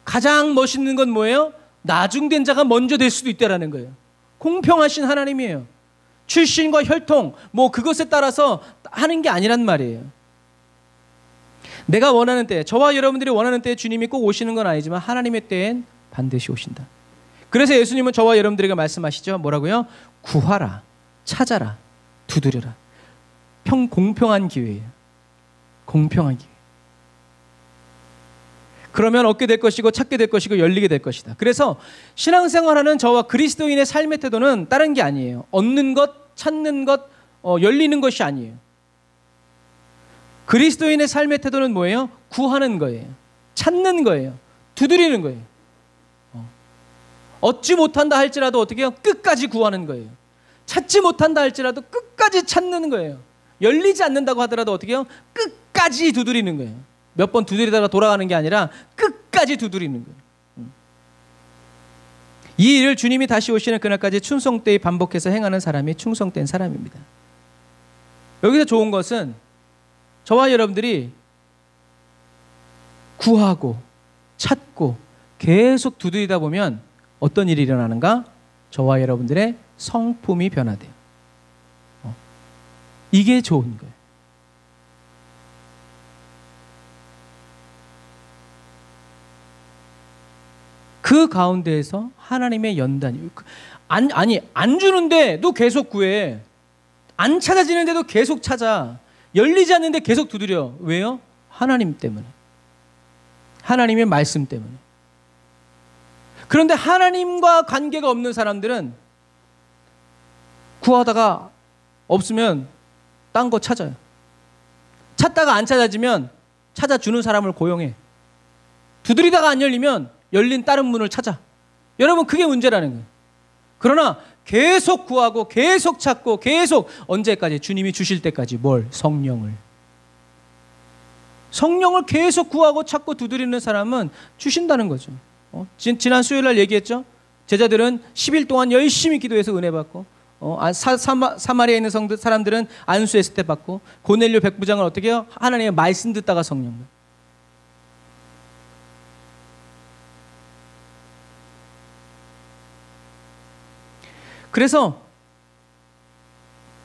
가장 멋있는 건 뭐예요? 나중된 자가 먼저 될 수도 있다라는 거예요. 공평하신 하나님이에요. 출신과 혈통 그것에 따라서 하는 게 아니란 말이에요. 내가 원하는 때, 저와 여러분들이 원하는 때에 주님이 꼭 오시는 건 아니지만 하나님의 때엔 반드시 오신다. 그래서 예수님은 저와 여러분들에게 말씀하시죠. 뭐라고요? 구하라, 찾아라, 두드려라. 공평한 기회예요. 공평한 기회. 그러면 얻게 될 것이고 찾게 될 것이고 열리게 될 것이다. 그래서 신앙생활하는 저와 그리스도인의 삶의 태도는 다른 게 아니에요. 얻는 것, 찾는 것, 열리는 것이 아니에요. 그리스도인의 삶의 태도는 뭐예요? 구하는 거예요. 찾는 거예요. 두드리는 거예요. 얻지 못한다 할지라도 어떻게 해요? 끝까지 구하는 거예요. 찾지 못한다 할지라도 끝까지 찾는 거예요. 열리지 않는다고 하더라도 어떻게 해요? 끝까지 두드리는 거예요. 몇 번 두드리다가 돌아가는 게 아니라 끝까지 두드리는 거예요. 이 일을 주님이 다시 오시는 그날까지 충성되이 반복해서 행하는 사람이 충성된 사람입니다. 여기서 좋은 것은 저와 여러분들이 구하고 찾고 계속 두드리다 보면 어떤 일이 일어나는가? 저와 여러분들의 성품이 변화돼요. 이게 좋은 거예요. 그 가운데에서 하나님의 연단이 안 주는데도 계속 구해. 안 찾아지는데도 계속 찾아. 열리지 않는데 계속 두드려. 왜요? 하나님 때문에. 하나님의 말씀 때문에. 그런데 하나님과 관계가 없는 사람들은 구하다가 없으면 딴 거 찾아요. 찾다가 안 찾아지면 찾아주는 사람을 고용해. 두드리다가 안 열리면 열린 다른 문을 찾아. 여러분, 그게 문제라는 거예요. 그러나 계속 구하고 계속 찾고 계속, 언제까지? 주님이 주실 때까지. 뭘? 성령을 계속 구하고 찾고 두드리는 사람은 주신다는 거죠. 지난 수요일 날 얘기했죠. 제자들은 10일 동안 열심히 기도해서 은혜 받고, 사마리아에 있는 사람들은 안수했을 때 받고, 고넬료 백부장은 어떻게 해요? 하나님의 말씀 듣다가 성령. 그래서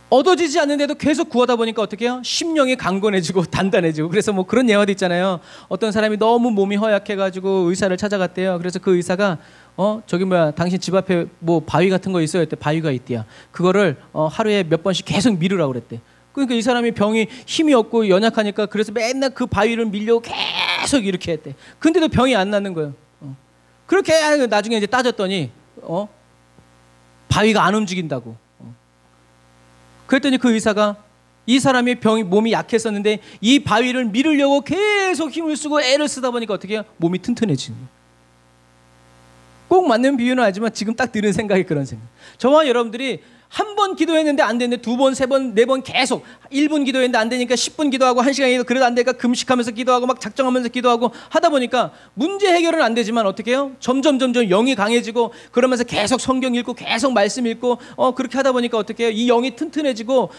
얻어지지 않는데도 계속 구하다 보니까 어떻게 해요? 심령이 강건해지고 단단해지고. 그래서 뭐 그런 예화도 있잖아요. 어떤 사람이 너무 몸이 허약해가지고 의사를 찾아갔대요. 그래서 그 의사가 당신 집 앞에 뭐 바위 같은 거 있어요? 그때 바위가 있대요. 그거를 하루에 몇 번씩 계속 미루라고 그랬대. 그러니까 이 사람이 병이 힘이 없고 연약하니까 그래서 맨날 그 바위를 밀려고 계속 이렇게 했대. 근데도 병이 안 낫는 거예요. 그렇게 나중에 이제 따졌더니 바위가 안 움직인다고. 그랬더니 그 의사가 이 사람이 몸이 약했었는데 이 바위를 밀으려고 계속 힘을 쓰고 애를 쓰다 보니까 어떻게 해요? 몸이 튼튼해지는 거예요. 꼭 맞는 비유는 아니지만 지금 딱 드는 생각이 그런 생각. 저와 여러분들이 한 번 기도했는데 안 되는데 두 번, 세 번, 네 번 계속 1분 기도했는데 안 되니까 10분 기도하고 1시간 기도, 그래도 안 되니까 금식하면서 기도하고 막 작정하면서 기도하고 하다 보니까 문제 해결은 안 되지만 어떻게 해요? 점점 영이 강해지고, 그러면서 계속 성경 읽고 계속 말씀 읽고 그렇게 하다 보니까 어떻게 해요? 이 영이 튼튼해지고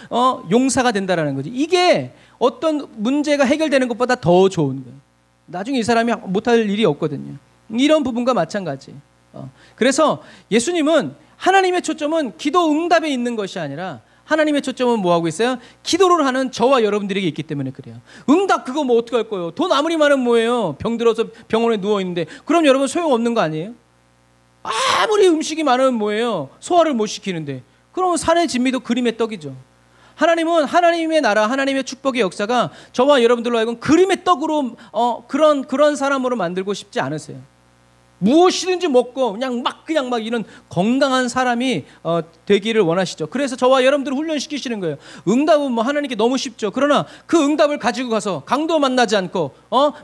용사가 된다라는 거지. 이게 어떤 문제가 해결되는 것보다 더 좋은 거예요. 나중에 이 사람이 못할 일이 없거든요. 이런 부분과 마찬가지. 그래서 예수님은, 하나님의 초점은 기도 응답에 있는 것이 아니라 하나님의 초점은 뭐 하고 있어요? 기도를 하는 저와 여러분들에게 있기 때문에 그래요. 응답 그거 뭐 어떻게 할 거예요? 돈 아무리 많으면 뭐예요? 병 들어서 병원에 누워 있는데 그럼 여러분 소용없는 거 아니에요? 아무리 음식이 많으면 뭐예요? 소화를 못 시키는데 그러면 산의 진미도 그림의 떡이죠. 하나님은 하나님의 나라, 하나님의 축복의 역사가 저와 여러분들로 하여금 그림의 떡으로 그런 사람으로 만들고 싶지 않으세요. 무엇이든지 먹고 그냥 막 이런 건강한 사람이 되기를 원하시죠. 그래서 저와 여러분들을 훈련시키시는 거예요. 응답은 뭐 하나님께 너무 쉽죠. 그러나 그 응답을 가지고 가서 강도 만나지 않고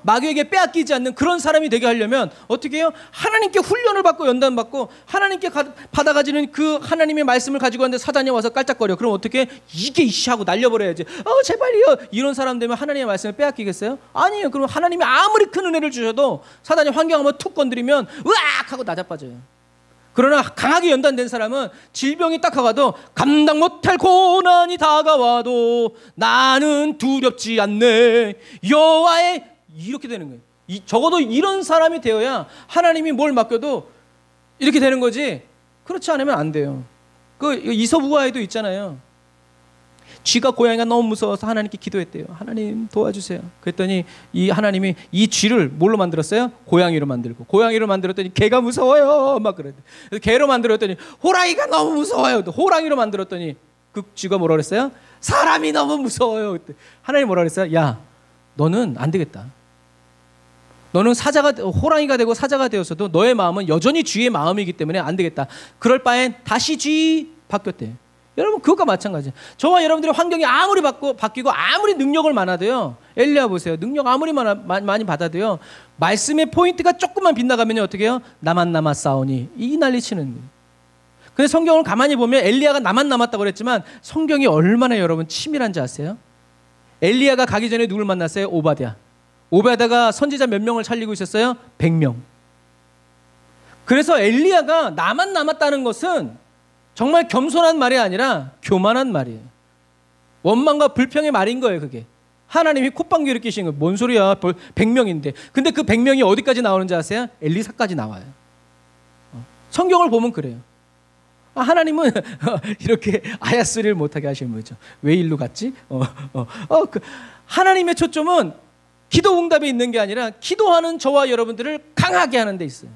마귀에게 빼앗기지 않는 그런 사람이 되게 하려면 어떻게 해요? 하나님께 훈련을 받고 연단받고 하나님께 받아가지는 그 하나님의 말씀을 가지고 왔는데 사단이 와서 깔짝거려. 그럼 어떻게 해? 이게 이씨 하고 날려버려야지. 제발요. 이런 사람 되면 하나님의 말씀을 빼앗기겠어요? 아니에요. 그럼 하나님이 아무리 큰 은혜를 주셔도 사단이 환경 한번 툭 건드리면 으악 하고 낮아빠져요. 그러나 강하게 연단된 사람은 질병이 딱 와도 감당 못할 고난이 다가와도 나는 두렵지 않네 여호와의, 이렇게 되는 거예요. 적어도 이런 사람이 되어야 하나님이 뭘 맡겨도 이렇게 되는 거지, 그렇지 않으면 안 돼요. 그 이솝우화에도 있잖아요. 쥐가 고양이가 너무 무서워서 하나님께 기도했대요. 하나님 도와주세요. 그랬더니 이 하나님이 이 쥐를 뭘로 만들었어요? 고양이로 만들고, 고양이로 만들었더니 개가 무서워요 막 그랬대. 그래서 개로 만들었더니 호랑이가 너무 무서워요. 호랑이로 만들었더니 그 쥐가 뭐라 그랬어요? 사람이 너무 무서워요. 그때 하나님 뭐라 그랬어요? 야, 너는 안 되겠다. 너는 호랑이가 되고 사자가 되었어도 너의 마음은 여전히 쥐의 마음이기 때문에 안 되겠다. 그럴 바엔 다시 쥐 바뀌었대. 여러분 그것과 마찬가지예요. 저와 여러분들의 환경이 아무리 바뀌고 아무리 능력을 많아도요, 엘리야 보세요. 능력 아무리 많이 받아도요, 말씀의 포인트가 조금만 빗나가면 어떻게 해요? 나만 남았사오니 이 난리치는 거예요. 근데 성경을 가만히 보면 엘리야가 나만 남았다고 그랬지만 성경이 얼마나 여러분 치밀한지 아세요? 엘리야가 가기 전에 누굴 만났어요? 오바댜가 선지자 몇 명을 살리고 있었어요? 100명. 그래서 엘리야가 나만 남았다는 것은 정말 겸손한 말이 아니라 교만한 말이에요. 원망과 불평의 말인 거예요. 그게 하나님이 콧방귀를 끼신 거예요. 뭔 소리야, 100명인데. 근데 그 100명이 어디까지 나오는지 아세요? 엘리사까지 나와요. 성경을 보면 그래요. 하나님은 이렇게 아야소리를 못하게 하시는 거죠. 왜 일로 갔지? 하나님의 초점은 기도 응답에 있는 게 아니라 기도하는 저와 여러분들을 강하게 하는 데 있어요.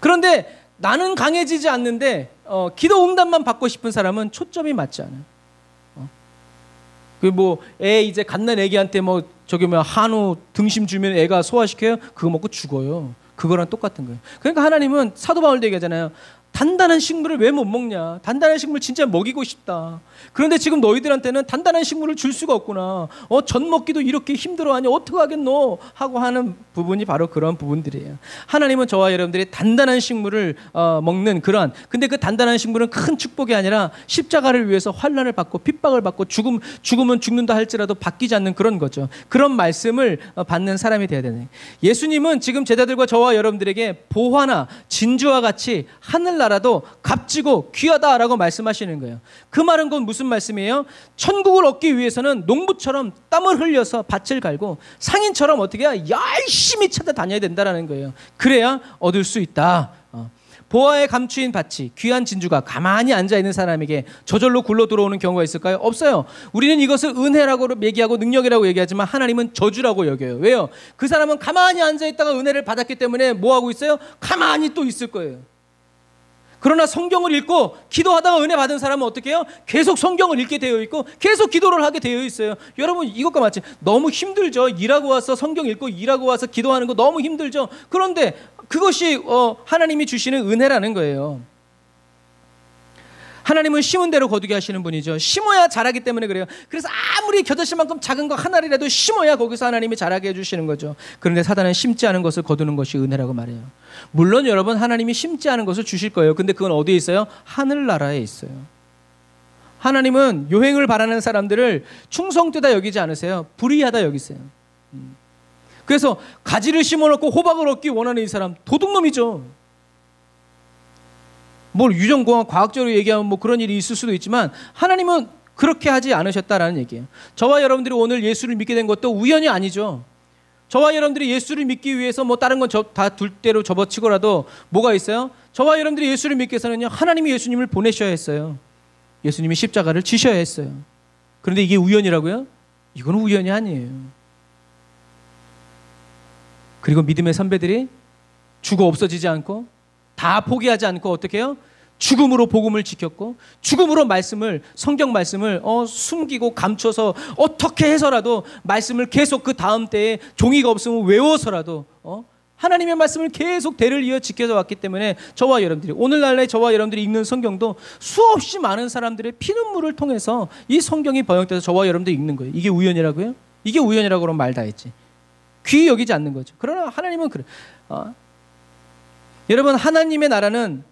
그런데 나는 강해지지 않는데 기도 응답만 받고 싶은 사람은 초점이 맞지 않아요. 그 뭐 애 이제 갓난 애기한테 뭐 저기 뭐 한우 등심 주면 애가 소화시켜요? 그거 먹고 죽어요. 그거랑 똑같은 거예요. 그러니까 하나님은 사도 바울도 얘기하잖아요. 단단한 식물을 왜 못 먹냐? 단단한 식물 진짜 먹이고 싶다. 그런데 지금 너희들한테는 단단한 식물을 줄 수가 없구나. 전 먹기도 이렇게 힘들어하니 어떡하겠노? 하고 하는 부분이 바로 그런 부분들이에요. 하나님은 저와 여러분들이 단단한 식물을 먹는 그러한, 근데 그 단단한 식물은 큰 축복이 아니라 십자가를 위해서 환난을 받고 핍박을 받고 죽으면 죽는다 할지라도 바뀌지 않는 그런 거죠. 그런 말씀을 받는 사람이 되어야 되네. 예수님은 지금 제자들과 저와 여러분들에게 보화나 진주와 같이 하늘나라도 값지고 귀하다라고 말씀하시는 거예요. 그 말은 곧 무슨 말씀이에요? 천국을 얻기 위해서는 농부처럼 땀을 흘려서 밭을 갈고 상인처럼 어떻게 해야 열심히 찾아다녀야 된다는 거예요. 그래야 얻을 수 있다. 보화에 감추인 밭이 귀한 진주가 가만히 앉아있는 사람에게 저절로 굴러 들어오는 경우가 있을까요? 없어요. 우리는 이것을 은혜라고 얘기하고 능력이라고 얘기하지만 하나님은 저주라고 여겨요. 왜요? 그 사람은 가만히 앉아있다가 은혜를 받았기 때문에 뭐하고 있어요? 가만히 또 있을 거예요. 그러나 성경을 읽고 기도하다가 은혜 받은 사람은 어떻게 해요? 계속 성경을 읽게 되어 있고 계속 기도를 하게 되어 있어요. 여러분 이것과 마치 너무 힘들죠. 일하고 와서 성경 읽고 일하고 와서 기도하는 거 너무 힘들죠. 그런데 그것이 하나님이 주시는 은혜라는 거예요. 하나님은 심은 대로 거두게 하시는 분이죠. 심어야 자라기 때문에 그래요. 그래서 아무리 겨자씨만큼 작은 거 하나라도 심어야 거기서 하나님이 자라게 해주시는 거죠. 그런데 사단은 심지 않은 것을 거두는 것이 은혜라고 말해요. 물론 여러분 하나님이 심지 않은 것을 주실 거예요. 근데 그건 어디에 있어요? 하늘나라에 있어요. 하나님은 요행을 바라는 사람들을 충성되다 여기지 않으세요. 불의하다 여기세요. 그래서 가지를 심어놓고 호박을 얻기 원하는 이 사람 도둑놈이죠. 뭘 유전공학 과학적으로 얘기하면 뭐 그런 일이 있을 수도 있지만 하나님은 그렇게 하지 않으셨다라는 얘기예요. 저와 여러분들이 오늘 예수를 믿게 된 것도 우연이 아니죠. 저와 여러분들이 예수를 믿기 위해서 뭐 다른 건 다 둘 대로 접어치고라도 뭐가 있어요? 저와 여러분들이 예수를 믿기 위해서는요, 하나님이 예수님을 보내셔야 했어요. 예수님이 십자가를 지셔야 했어요. 그런데 이게 우연이라고요? 이건 우연이 아니에요. 그리고 믿음의 선배들이 죽어 없어지지 않고 다 포기하지 않고 어떻게 해요? 죽음으로 복음을 지켰고 죽음으로 말씀을, 성경 말씀을 숨기고 감춰서 어떻게 해서라도 말씀을 계속 그 다음 때에 종이가 없으면 외워서라도 하나님의 말씀을 계속 대를 이어 지켜서 왔기 때문에 저와 여러분들이 오늘날에 저와 여러분들이 읽는 성경도 수없이 많은 사람들의 피눈물을 통해서 이 성경이 번역돼서 저와 여러분들이 읽는 거예요. 이게 우연이라고요? 이게 우연이라고 그러면 말 다 했지. 귀히 여기지 않는 거죠. 그러나 하나님은 그래. 여러분 하나님의 나라는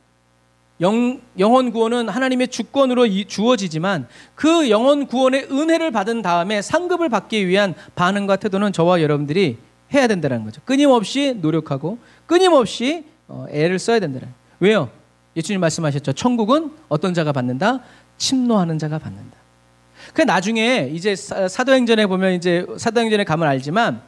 영혼 구원은 하나님의 주권으로 주어지지만 그 영혼 구원의 은혜를 받은 다음에 상급을 받기 위한 반응과 태도는 저와 여러분들이 해야 된다는 거죠. 끊임없이 노력하고 끊임없이 애를 써야 된다는 거예요. 왜요? 예수님 말씀하셨죠. 천국은 어떤 자가 받는다? 침노하는 자가 받는다. 그 나중에 이제 사도행전에 보면 이제 사도행전에 가면 알지만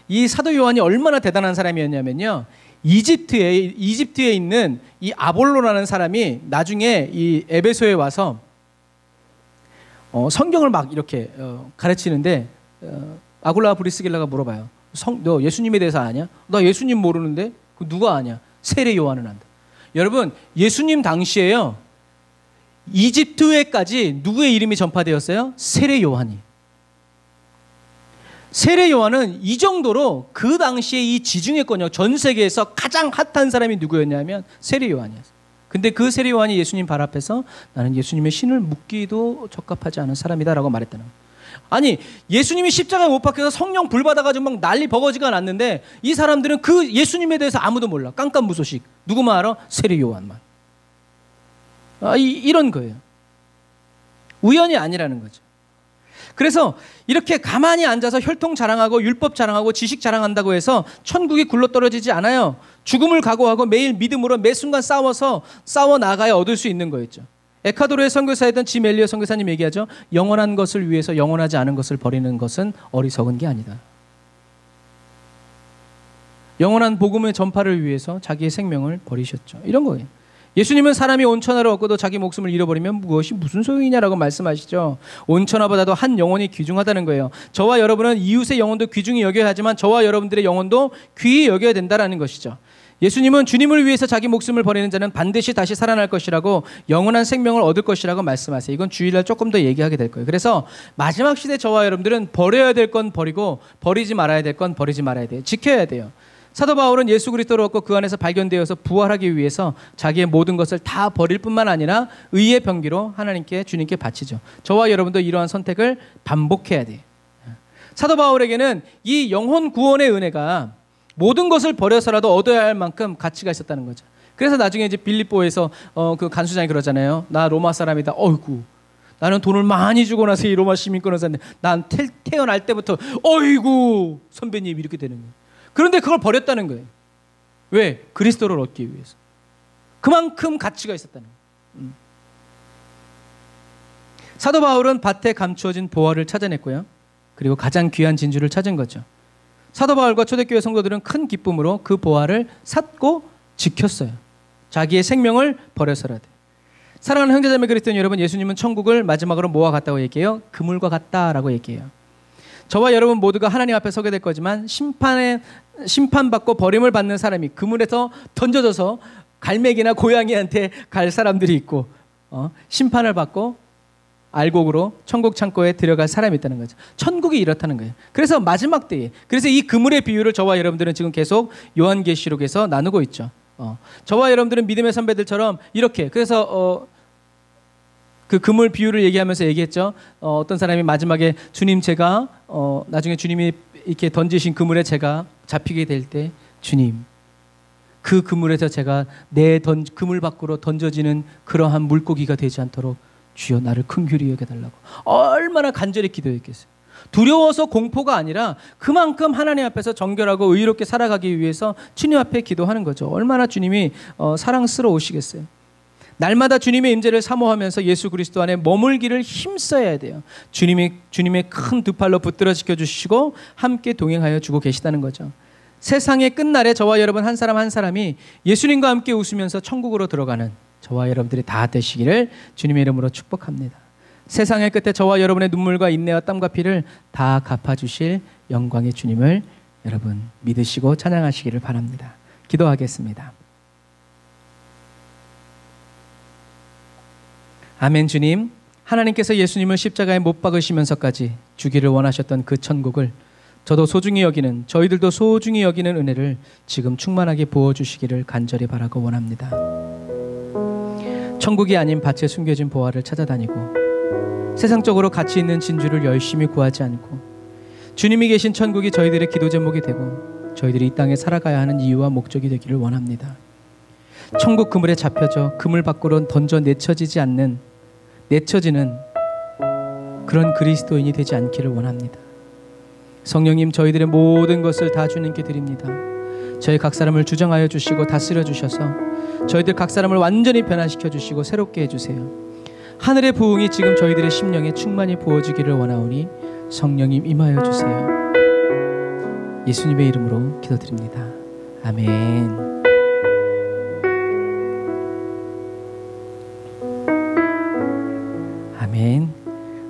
이 사도 요한이 얼마나 대단한 사람이었냐면요. 이집트에 있는 이 아볼로라는 사람이 나중에 이 에베소에 와서 성경을 막 이렇게 가르치는데 아굴라 브리스길라가 물어봐요. 너 예수님에 대해서 아냐? 나 예수님 모르는데 누가 아냐? 세례 요한은 안다. 여러분 예수님 당시에요. 이집트에까지 누구의 이름이 전파되었어요? 세례 요한이. 세례 요한은 이 정도로 그 당시에 이 지중해권역 전 세계에서 가장 핫한 사람이 누구였냐면 세례 요한이었어요. 근데 그 세례 요한이 예수님 발 앞에서 나는 예수님의 신을 묻기도 적합하지 않은 사람이다라고 말했다는 거예요. 아니 예수님이 십자가에 못 박혀서 성령 불 받아가지고 막 난리 버거지가 났는데 이 사람들은 그 예수님에 대해서 아무도 몰라. 깜깜무소식. 누구만 알아? 세례 요한만. 이런 거예요. 우연이 아니라는 거죠. 그래서 이렇게 가만히 앉아서 혈통 자랑하고 율법 자랑하고 지식 자랑한다고 해서 천국이 굴러떨어지지 않아요. 죽음을 각오하고 매일 믿음으로 매 순간 싸워 나가야 얻을 수 있는 거였죠. 에콰도르의 선교사였던 짐 엘리어 선교사님 얘기하죠. 영원한 것을 위해서 영원하지 않은 것을 버리는 것은 어리석은 게 아니다. 영원한 복음의 전파를 위해서 자기의 생명을 버리셨죠. 이런 거예요. 예수님은 사람이 온천하를 얻고도 자기 목숨을 잃어버리면 무엇이 무슨 소용이냐라고 말씀하시죠. 온천하보다도 한 영혼이 귀중하다는 거예요. 저와 여러분은 이웃의 영혼도 귀중히 여겨야 하지만 저와 여러분들의 영혼도 귀히 여겨야 된다는 것이죠. 예수님은 주님을 위해서 자기 목숨을 버리는 자는 반드시 다시 살아날 것이라고 영원한 생명을 얻을 것이라고 말씀하세요. 이건 주일날 조금 더 얘기하게 될 거예요. 그래서 마지막 시대 저와 여러분들은 버려야 될 건 버리고 버리지 말아야 될 건 버리지 말아야 돼요. 지켜야 돼요. 사도 바울은 예수 그리스도를 얻고 그 안에서 발견되어서 부활하기 위해서 자기의 모든 것을 다 버릴 뿐만 아니라 의의 병기로 하나님께 주님께 바치죠. 저와 여러분도 이러한 선택을 반복해야 돼요. 사도 바울에게는 이 영혼 구원의 은혜가 모든 것을 버려서라도 얻어야 할 만큼 가치가 있었다는 거죠. 그래서 나중에 이제 빌립보에서 그 간수장이 그러잖아요. 나 로마 사람이다. 어이구, 나는 돈을 많이 주고 나서 이 로마 시민권을 샀는데 난 태어날 때부터 어이구 선배님 이렇게 되는 거예요. 그런데 그걸 버렸다는 거예요. 왜? 그리스도를 얻기 위해서. 그만큼 가치가 있었다는 거예요. 사도 바울은 밭에 감추어진 보화를 찾아냈고요. 그리고 가장 귀한 진주를 찾은 거죠. 사도 바울과 초대교회 성도들은 큰 기쁨으로 그 보화를 샀고 지켰어요. 자기의 생명을 버려서라도. 사랑하는 형제자매 그리스도인 여러분, 예수님은 천국을 마지막으로 뭐와 같다고 얘기해요? 그물과 같다라고 얘기해요. 저와 여러분 모두가 하나님 앞에 서게 될 거지만 심판받고 버림을 받는 사람이 그물에서 던져져서 갈매기나 고양이한테 갈 사람들이 있고 심판을 받고 알곡으로 천국 창고에 들어갈 사람이 있다는 거죠. 천국이 이렇다는 거예요. 그래서 마지막 때에, 그래서 이 그물의 비유를 저와 여러분들은 지금 계속 요한계시록에서 나누고 있죠. 저와 여러분들은 믿음의 선배들처럼 이렇게, 그래서 그 그물 비유를 얘기하면서 얘기했죠. 어떤 사람이 마지막에 주님 제가 나중에 주님이 이렇게 던지신 그물에 제가 잡히게 될 때 주님 그 그물에서 제가 내 그물 밖으로 던져지는 그러한 물고기가 되지 않도록 주여 나를 긍휼히 여겨달라고 얼마나 간절히 기도했겠어요. 두려워서 공포가 아니라 그만큼 하나님 앞에서 정결하고 의롭게 살아가기 위해서 주님 앞에 기도하는 거죠. 얼마나 주님이 사랑스러우시겠어요. 날마다 주님의 임재를 사모하면서 예수 그리스도 안에 머물기를 힘써야 돼요. 주님의 큰 두 팔로 붙들어 지켜주시고 함께 동행하여 주고 계시다는 거죠. 세상의 끝날에 저와 여러분 한 사람 한 사람이 예수님과 함께 웃으면서 천국으로 들어가는 저와 여러분들이 다 되시기를 주님의 이름으로 축복합니다. 세상의 끝에 저와 여러분의 눈물과 인내와 땀과 피를 다 갚아주실 영광의 주님을 여러분 믿으시고 찬양하시기를 바랍니다. 기도하겠습니다. 아멘. 주님, 하나님께서 예수님을 십자가에 못 박으시면서까지 주기를 원하셨던 그 천국을 저도 소중히 여기는, 저희들도 소중히 여기는 은혜를 지금 충만하게 부어주시기를 간절히 바라고 원합니다. 천국이 아닌 밭에 숨겨진 보화를 찾아다니고 세상적으로 가치 있는 진주를 열심히 구하지 않고 주님이 계신 천국이 저희들의 기도 제목이 되고 저희들이 이 땅에 살아가야 하는 이유와 목적이 되기를 원합니다. 천국 그물에 잡혀져 그물 밖으로 던져 내쳐지는 그런 그리스도인이 되지 않기를 원합니다. 성령님, 저희들의 모든 것을 다 주님께 드립니다. 저희 각 사람을 주정하여 주시고 다스려 주셔서 저희들 각 사람을 완전히 변화시켜 주시고 새롭게 해주세요. 하늘의 부흥이 지금 저희들의 심령에 충만히 부어지기를 원하오니 성령님 임하여 주세요. 예수님의 이름으로 기도드립니다. 아멘. 아멘.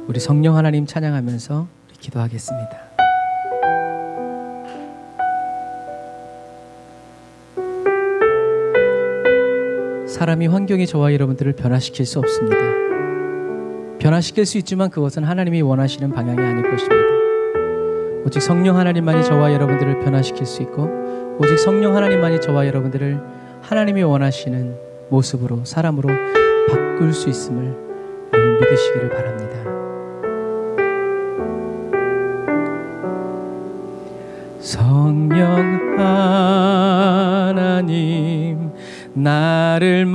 우리 성령 하나님 찬양하면서 우리 기도하겠습니다. 사람이 환경이 저와 여러분들을 변화시킬 수 없습니다. 변화시킬 수 있지만 그것은 하나님이 원하시는 방향이 아닐 것입니다. 오직 성령 하나님만이 저와 여러분들을 변화시킬 수 있고 오직 성령 하나님만이 저와 여러분들을 하나님이 원하시는 모습으로, 사람으로 바꿀 수 있음을 여러분 믿으시기를 바랍니다. 성령 하나님 나를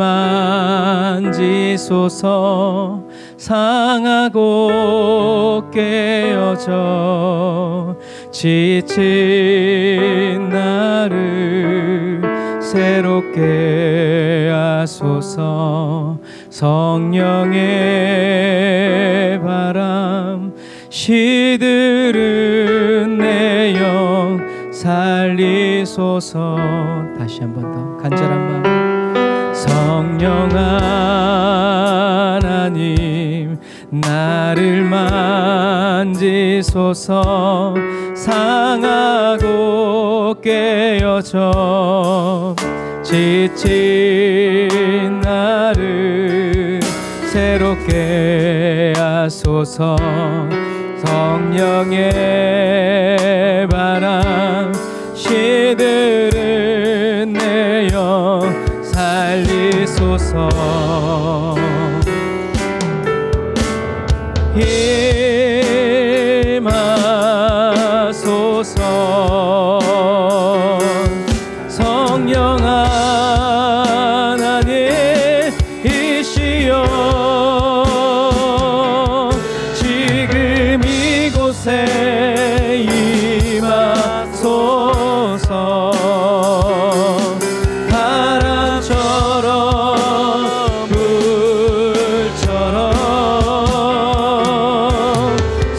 만지소서. 상하고 깨어져 지친 나를 새롭게 하소서. 성령의 바람 시들은 내 영 살리소서. 다시 한 번 더 간절한 마음. 성령 하나님 나를 만지소서. 상하고 깨어져 지친 나를 새롭게 하소서. 성령의 바람 시들은 내 영 살리소서. 임하소서. 성령 하나님이시여 지금 이곳에 임하소서. 바람처럼 물처럼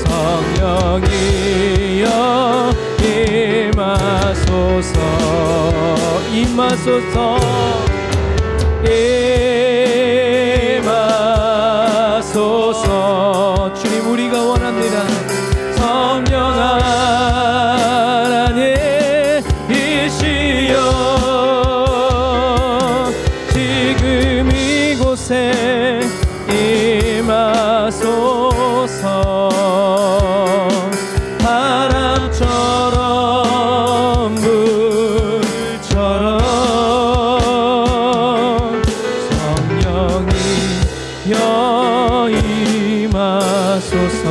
성령이여 임하소서. 임하소서. 임하소서. 주님 우리가 원합니다. 성령 하나님이시여 지금 이곳에 임하소서. 바람처럼 물처럼 성령이여 임하소서.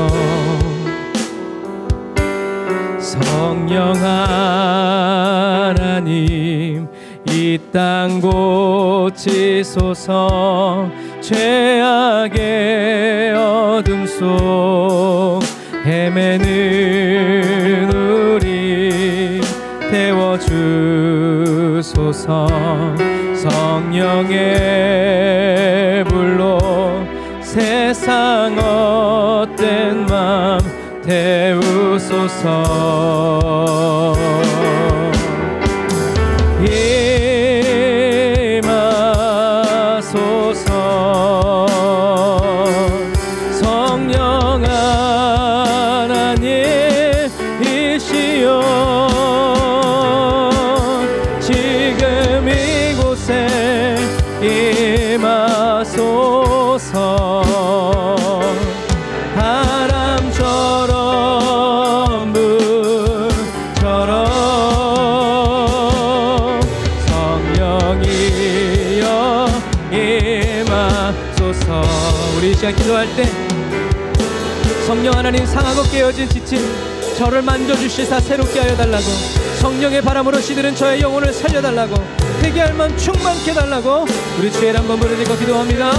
성령 하나님 이 땅 고치소서. 죄악의 어둠 속 헤매는 우리 태워주소서. 성령의 불로 세상 헛된 맘 태우소서. 임하소서. 성령 하나님이시여 지금 이곳에 임하소서. 바람처럼 물처럼 성령이여 임하소서. 우리 이 시간 기도할 때 성령 하나님 상하고 깨어진 지친 저를 만져주시사 새롭게 하여 달라고, 성령의 바람으로 시드는 저의 영혼을 살려달라고, 회개할 마음 충만케 해달라고 우리 주의 한번 부르짖고 기도합니다.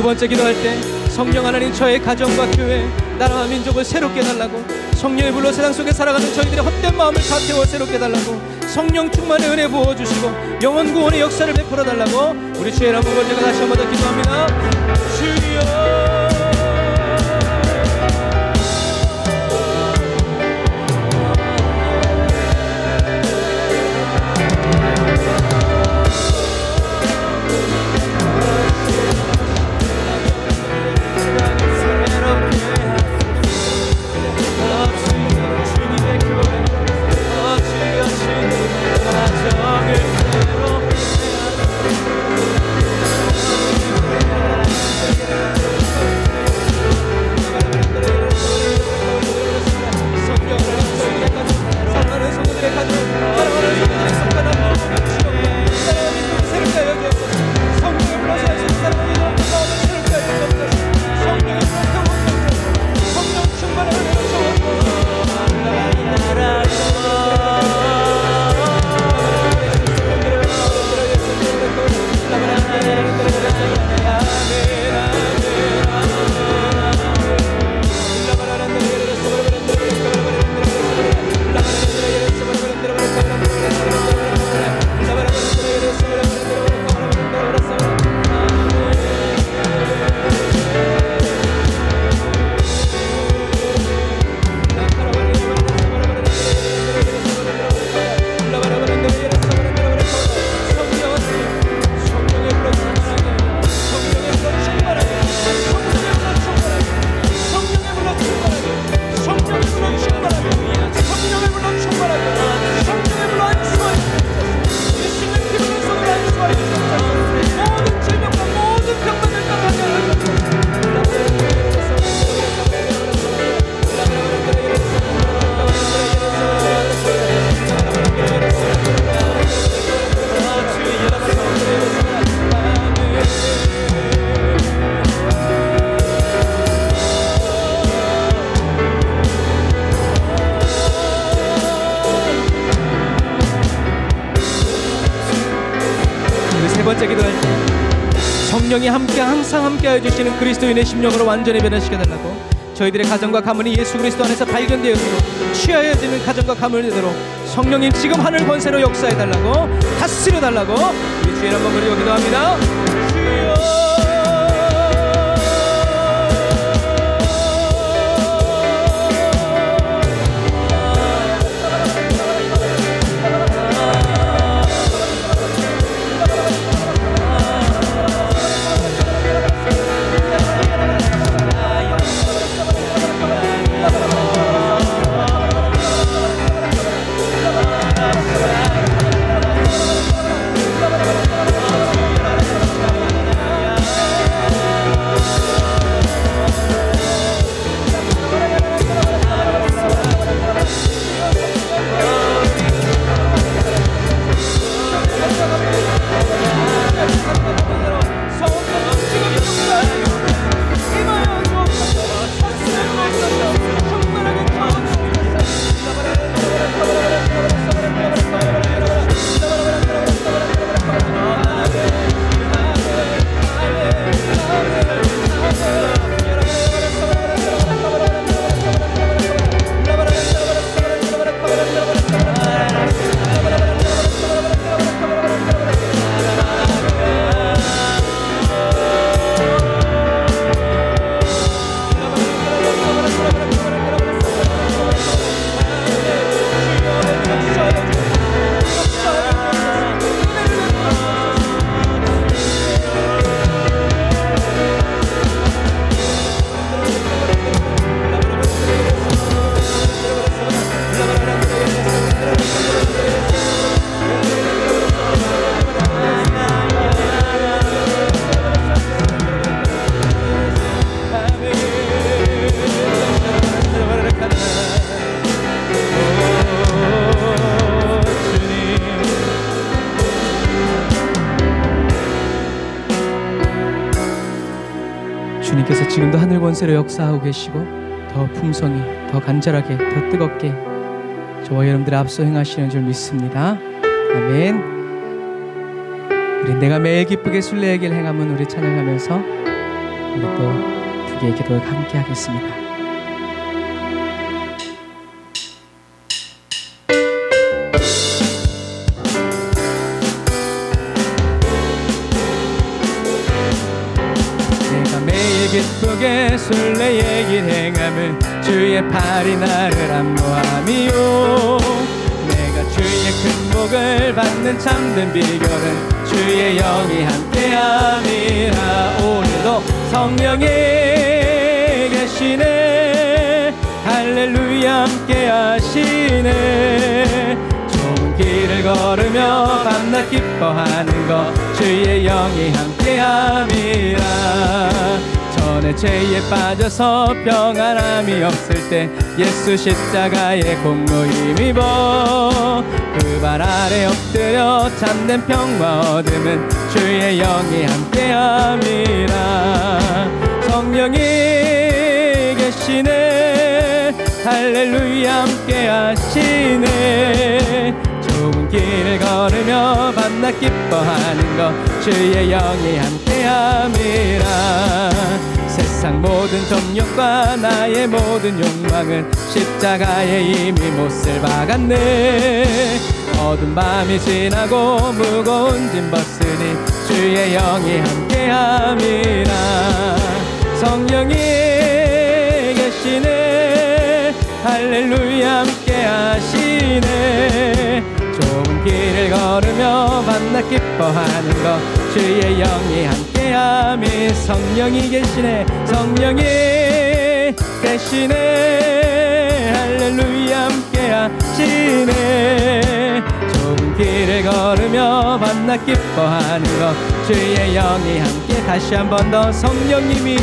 번째 기도할 때 성령 하나님 저의 가정과 교회 나라와 민족을 새롭게 해달라고, 성령의 불로 세상 속에 살아가는 저희들의 헛된 마음을 다 태워 새롭게 해달라고, 성령 충만의 은혜 부어주시고 영원 구원의 역사를 베풀어달라고 우리 주의 이름 한번 제가 다시 한번 더 기도합니다. 주여 번째 기도할 때 성령이 항상 함께하여 주시는 그리스도인의 심령으로 완전히 변화시켜달라고, 저희들의 가정과 가문이 예수 그리스도 안에서 발견되어지고 취하여지는 가정과 가문이 되도록 성령님 지금 하늘 권세로 역사해달라고, 다스려달라고 우리 주의 한번 부르고 기도합니다. 주여 주님께서 지금도 하늘 권세로 역사하고 계시고 더 풍성히, 더 간절하게, 더 뜨겁게 저와 여러분들의 앞서 행하시는 줄 믿습니다. 아멘. 우리 내가 매일 기쁘게 순례의 길 행함은 우리 찬양하면서 우리 또 두 개의 기도를 함께 하겠습니다. 기쁘게 순례의 길 행함을 주의 팔이 나를 안보함이요 내가 주의 큰 복을 받는 참된 비결은 주의 영이 함께함이라 오늘도 성령이 계시네 할렐루야 함께하시네 좁은 길을 걸으며 밤낮 기뻐하는 것 주의 영이 함께함이라 전에 죄에 빠져서 평안함이 없을 때 예수 십자가의 공로 힘입어 그 발 아래 엎드려 참된 평화 얻음은 주의 영이 함께함이라 성령이 계시네 할렐루야 함께하시네 좁은 길을 걸으며 밤낮 기뻐하는 것 주의 영이 함께함이라 세상 모든 정욕과 나의 모든 욕망은 십자가에 이미 못을 박았네 어두운 밤이 지나고 무거운 짐 벗으니 주의 영이 함께함이라 성령이 계시네 할렐루야 함께하시네 좁은 길을 걸으며 밤낮 기뻐하는 것 주의 영이 함께함이 성령이 계시네 성령이 계시네 할렐루야 함께하시네 좁은 길을 걸으며 밤낮 기뻐하는 것 주의 영이 함께 다시 한 번 더 성령이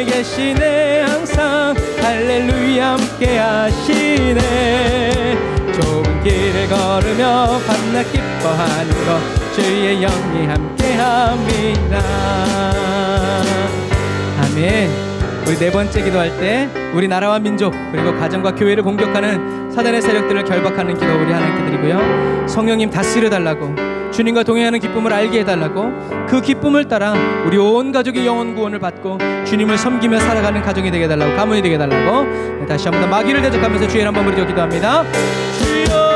계시네 항상 할렐루야 함께하시네 좁은 길을 걸으며 밤낮 기뻐하는 것 주의 영이 함께함이라 아멘. 우리 네 번째 기도할 때 우리 나라와 민족 그리고 가정과 교회를 공격하는 사단의 세력들을 결박하는 기도 우리 하나님께 드리고요 성령님 다스려달라고 주님과 동행하는 기쁨을 알게 해달라고 그 기쁨을 따라 우리 온 가족이 영혼 구원을 받고 주님을 섬기며 살아가는 가정이 되게 해달라고 가문이 되게 해달라고 다시 한번 더 마귀를 대적하면서 주의 한번 부르짖어 기도합니다. 주여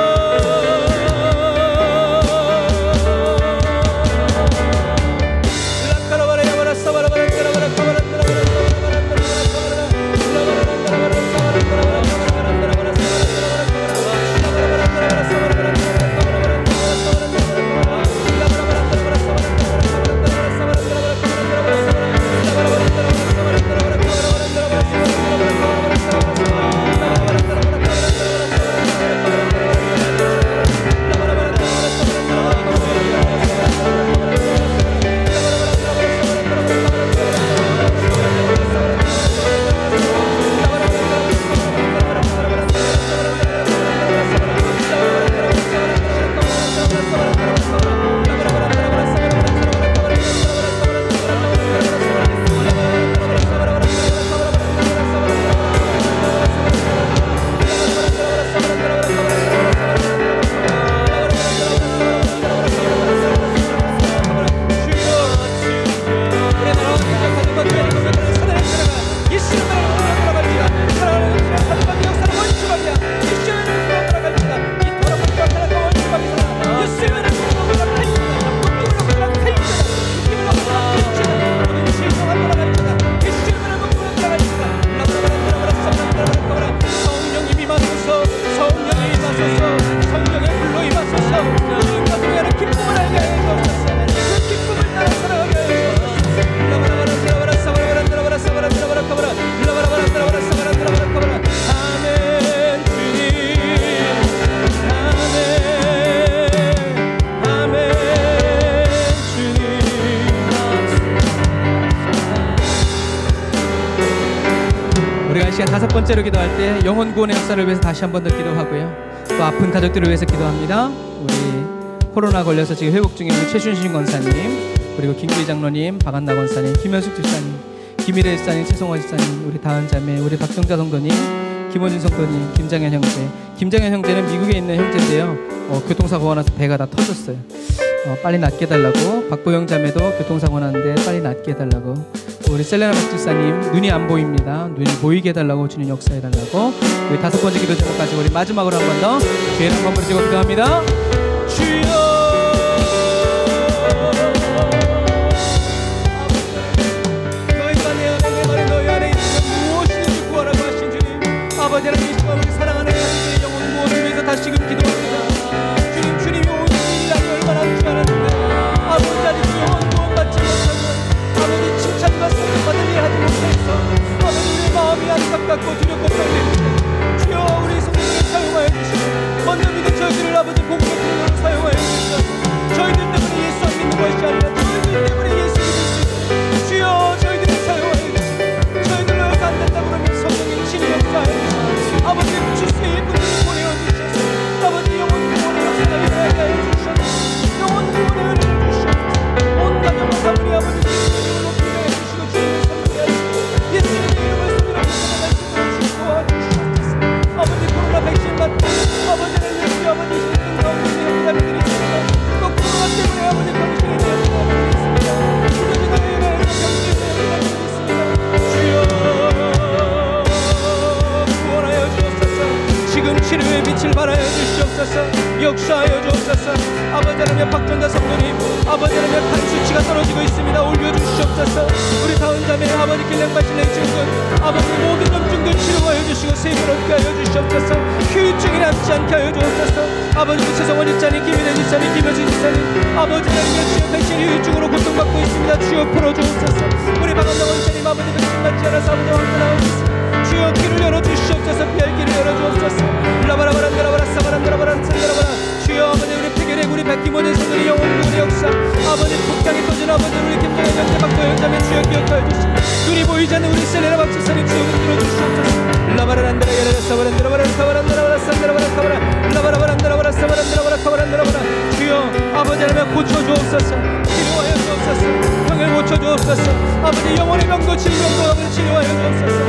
다섯 번째로 기도할 때 영혼 구원의 역사를 위해서 다시 한 번 더 기도하고요 또 아픈 가족들을 위해서 기도합니다. 우리 코로나 걸려서 지금 회복 중인 우리 최순신 권사님 그리고 김규희 장로님 박한나 권사님 김현숙 집사님 김일혜 집사님 최송화 집사님 우리 다은 자매 우리 박정자 성도님 김원준 성도님 김장현 형제 김장현 형제는 미국에 있는 형제인데요 교통사고가 나서 배가 다 터졌어요. 빨리 낫게 해달라고, 박보영 자매도 교통사고 났는데 빨리 낫게 해달라고, 우리 셀레나 박집사님 눈이 안 보입니다. 눈이 보이게 해달라고 주님 역사해달라고, 우리 5번째 기도 제목까지 우리 마지막으로 한 번 더 주의를 한번 부르시고 기도합니다. 주여 아버지 하나님, 이 시간 우리 사랑하는 하나님의 영혼 구원을 위해서 다시금 기도합니다. 주님, 주님이 오신 일이 얼마나 귀하는데 아버지 아직도 영혼 구원 받지 못하고 아버지 칭찬과 사랑받을 일 하지 못해서 아버지 우리의 마음이 안타깝고 두렵고 떨리는데 주여 우리 성도들을 사용하여 주시고 먼저 믿은 저희들을 아버지 공격으로 사용하여 주시고 저희들 때문에 예수 안 믿는 것이 아니라 저희들 때문에 예수 믿을 수 있도록 주여 저희들을 사용하여 주시고 저희들로 해서 안 된다 그러면 성령의 친히 역사하여 주시고 아버지 주수의 일꾼들을 보내어 주셔서 아버지 영혼 구원의 역사를 일어나게 하여 주셔서 영혼 구원의 은혜를 주셔서 온 가정과 사물이 아버지 주님의 높이게 해 주시고 주님의 선물게 하시고 예수님의 이름을 소리로 부르짖는 말씀을 도와주시옵소서. 아버지 코로나 백신 맞고 아버지는 예수 아버지 힘든 가운데 영자들이 있습니다. 또 코로나 때문에 아버지 병실에 있는 사람들이 있습니다. 주님의 은혜로 병실에 있는 사람들이 있습니다. 주여 지금 치료의 빛을 발하여 주시옵소서. 역사하여 주옵소서. 아버지 하나님, 박전자 성도님 아버지 하나님, 간 수치가 떨어지고 있습니다. 올려주시옵소서. 우리 다운자매 아버지 길랭바실랭 증후군 아버지 모든 염증들 치료하여 주시고 세계를 얻게 하여 주시옵소서. 후유증이 남지 않게 하여 주옵소서. 아버지 구체성원 집사님, 김희대 집사님, 김효진 집사님 아버지 하나님, 주여 백신 후유증으로 고통받고 있습니다. 주여 풀어주옵소서. 우리 박원장 원사님 아버지 백신 맞지 않아서 아버지 황당하고 있습니다. 주여 길을 열어주시옵소서. 피할 길을 열어주옵소서. 라바라바란다라바라 사바란다라바란다라바라 주여 아버지 우리 폐결의 우리 백기모든 성들이 영혼 구원의 역사 아버지 북당에 터진 아버지 우리 김정현 현재 박도 현자매 주여 기억하여 주시고 눈이 보이지 않는 우리 셀레나 박집사님 주여 들어주시옵소서. 라바라란다라 야라라 사바란다라바라 사바란다라바라 산다라바라 카바라 라바라바란다라바라 사바란다라바라 카바란다라바라 주여 아버지 하나님 고쳐주옵소서. 치료하여 주옵소서. 병을 고쳐주옵소서. 아버지 영혼의 병도 질병도 아버지 치료하여 주옵소서.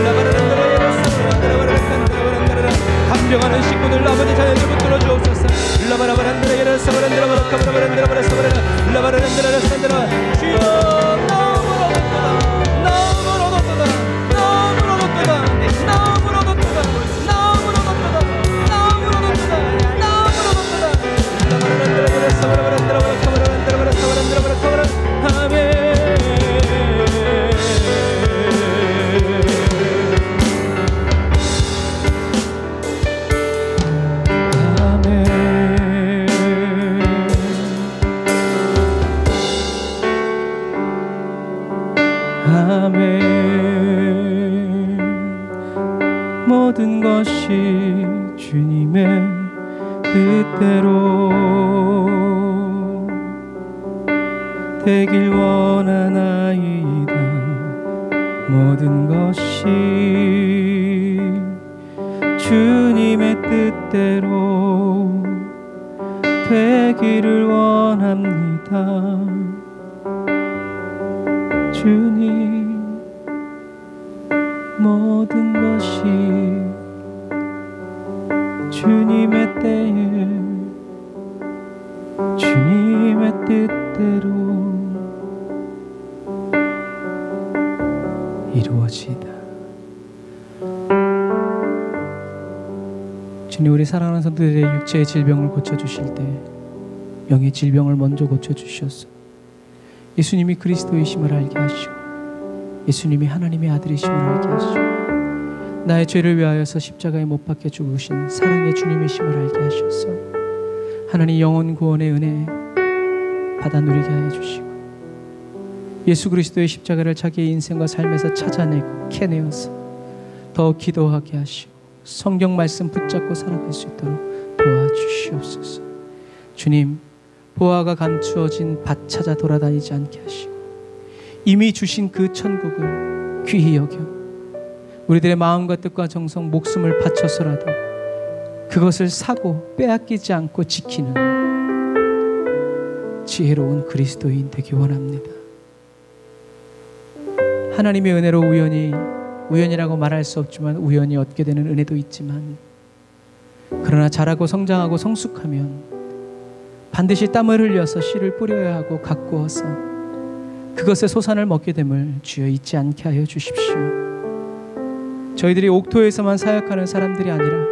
라바라란다라 야라라 사바란다라바라 산다라바라 간병하는 식구들 아버지 자녀들 붙들어 주옵소서. 라바라바란다라 야라라 사바란다라바라 카바라바란다라바라 사바라라 라바라란다라 산다라 주여 나무로 뒀다 나무로 뒀다 나무로 뒀다 나무로 뒀다 나무로 뒀다 나무로 뒀다 나무로 뒀다 라바라란다라 야라라 사바란다라바라 카바라란다라바라 사바란다라바라 카바라 아멘. 모든 것이 주님의 뜻대로 되길 원하나이다. 모든 것이 주님의 뜻대로 되기를 원합니다. 주님 모든 것이 주님의 때에 주님의 뜻대로 이루어지다. 주님 우리 사랑하는 성도들의 육체의 질병을 고쳐주실 때 영의 질병을 먼저 고쳐주셔서 예수님이 그리스도이심을 알게 하시고 예수님이 하나님의 아들이심을 알게 하시고 나의 죄를 위하여서 십자가에 못 박혀 죽으신 사랑의 주님이심을 알게 하셔서 하나님 영혼 구원의 은혜 받아 누리게 하여 주시고 예수 그리스도의 십자가를 자기의 인생과 삶에서 찾아내고 캐내어서 더 기도하게 하시고 성경 말씀 붙잡고 살아갈 수 있도록 도와주시옵소서. 주님 보화가 감추어진 밭 찾아 돌아다니지 않게 하시고 이미 주신 그 천국을 귀히 여겨 우리들의 마음과 뜻과 정성 목숨을 바쳐서라도 그것을 사고 빼앗기지 않고 지키는 지혜로운 그리스도인 되기 원합니다. 하나님의 은혜로 우연이라고 말할 수 없지만 우연히 얻게 되는 은혜도 있지만 그러나 자라고 성장하고 성숙하면 반드시 땀을 흘려서 씨를 뿌려야 하고 가꾸어서 그것의 소산을 먹게 됨을 주여 잊지 않게 하여 주십시오. 저희들이 옥토에서만 사역하는 사람들이 아니라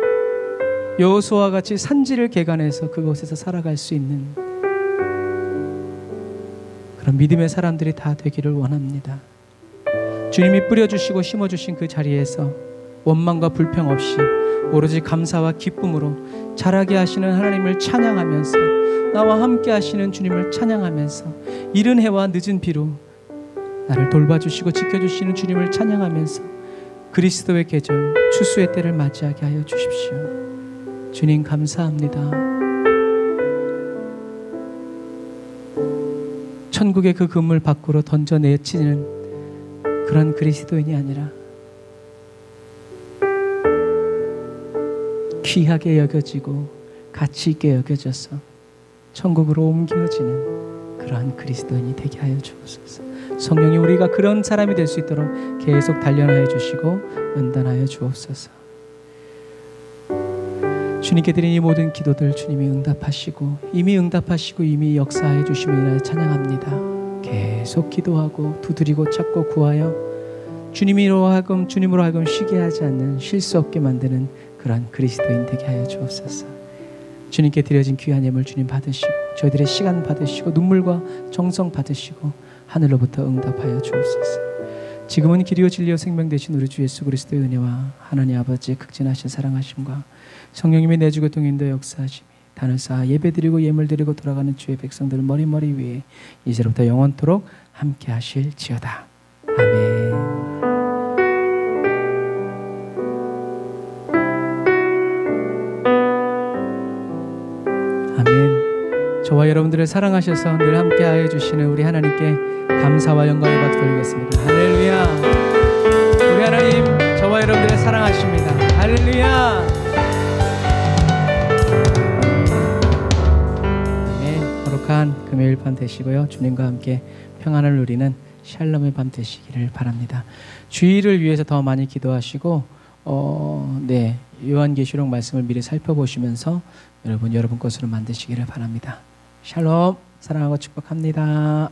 여호수아와 같이 산지를 개간해서 그곳에서 살아갈 수 있는 그런 믿음의 사람들이 다 되기를 원합니다. 주님이 뿌려주시고 심어주신 그 자리에서 원망과 불평 없이 오로지 감사와 기쁨으로 자라게 하시는 하나님을 찬양하면서 나와 함께 하시는 주님을 찬양하면서 이른 해와 늦은 비로 나를 돌봐주시고 지켜주시는 주님을 찬양하면서 그리스도의 계절 추수의 때를 맞이하게 하여 주십시오. 주님 감사합니다. 천국의 그 그물 밖으로 던져내치는 그런 그리스도인이 아니라 귀하게 여겨지고 가치 있게 여겨져서 천국으로 옮겨지는 그러한 그리스도인이 되게 하여 주옵소서. 성령이 우리가 그런 사람이 될 수 있도록 계속 단련하여 주시고 연단하여 주옵소서. 주님께 드린 이 모든 기도들 주님이 응답하시고 이미 응답하시고 이미 역사해 주심을 인하여 찬양합니다. 계속 기도하고 두드리고 찾고 구하여 주님으로 하여금 쉬게 하지 않는 쉴 수 없게 만드는 그런 그리스도인 되게 하여 주옵소서. 주님께 드려진 귀한 예물 주님 받으시고 저희들의 시간 받으시고 눈물과 정성 받으시고 하늘로부터 응답하여 주옵소서. 지금은 길이요 진리요 생명 되신 우리 주 예수 그리스도의 은혜와 하나님 아버지의 극진하신 사랑하심과 성령님의 내주고 동인도 역사하심이 단을 쌓아 예배드리고 예물드리고 돌아가는 주의 백성들 머리머리 위에 이제로부터 영원토록 함께 하실지어다. 아멘. 아멘. 저와 여러분들을 사랑하셔서 늘 함께 하여 주시는 우리 하나님께 감사와 영광의 박수 드리겠습니다. 할렐루야. 우리 하나님 저와 여러분들을 사랑하십니다. 할렐루야. 아멘. 거룩한 금요일 밤 되시고요. 주님과 함께 평안을 누리는 샬롬의 밤 되시기를 바랍니다. 주일을 위해서 더 많이 기도하시고 요한계시록 말씀을 미리 살펴보시면서 여러분 것으로 만드시기를 바랍니다. 샬롬. 사랑하고 축복합니다.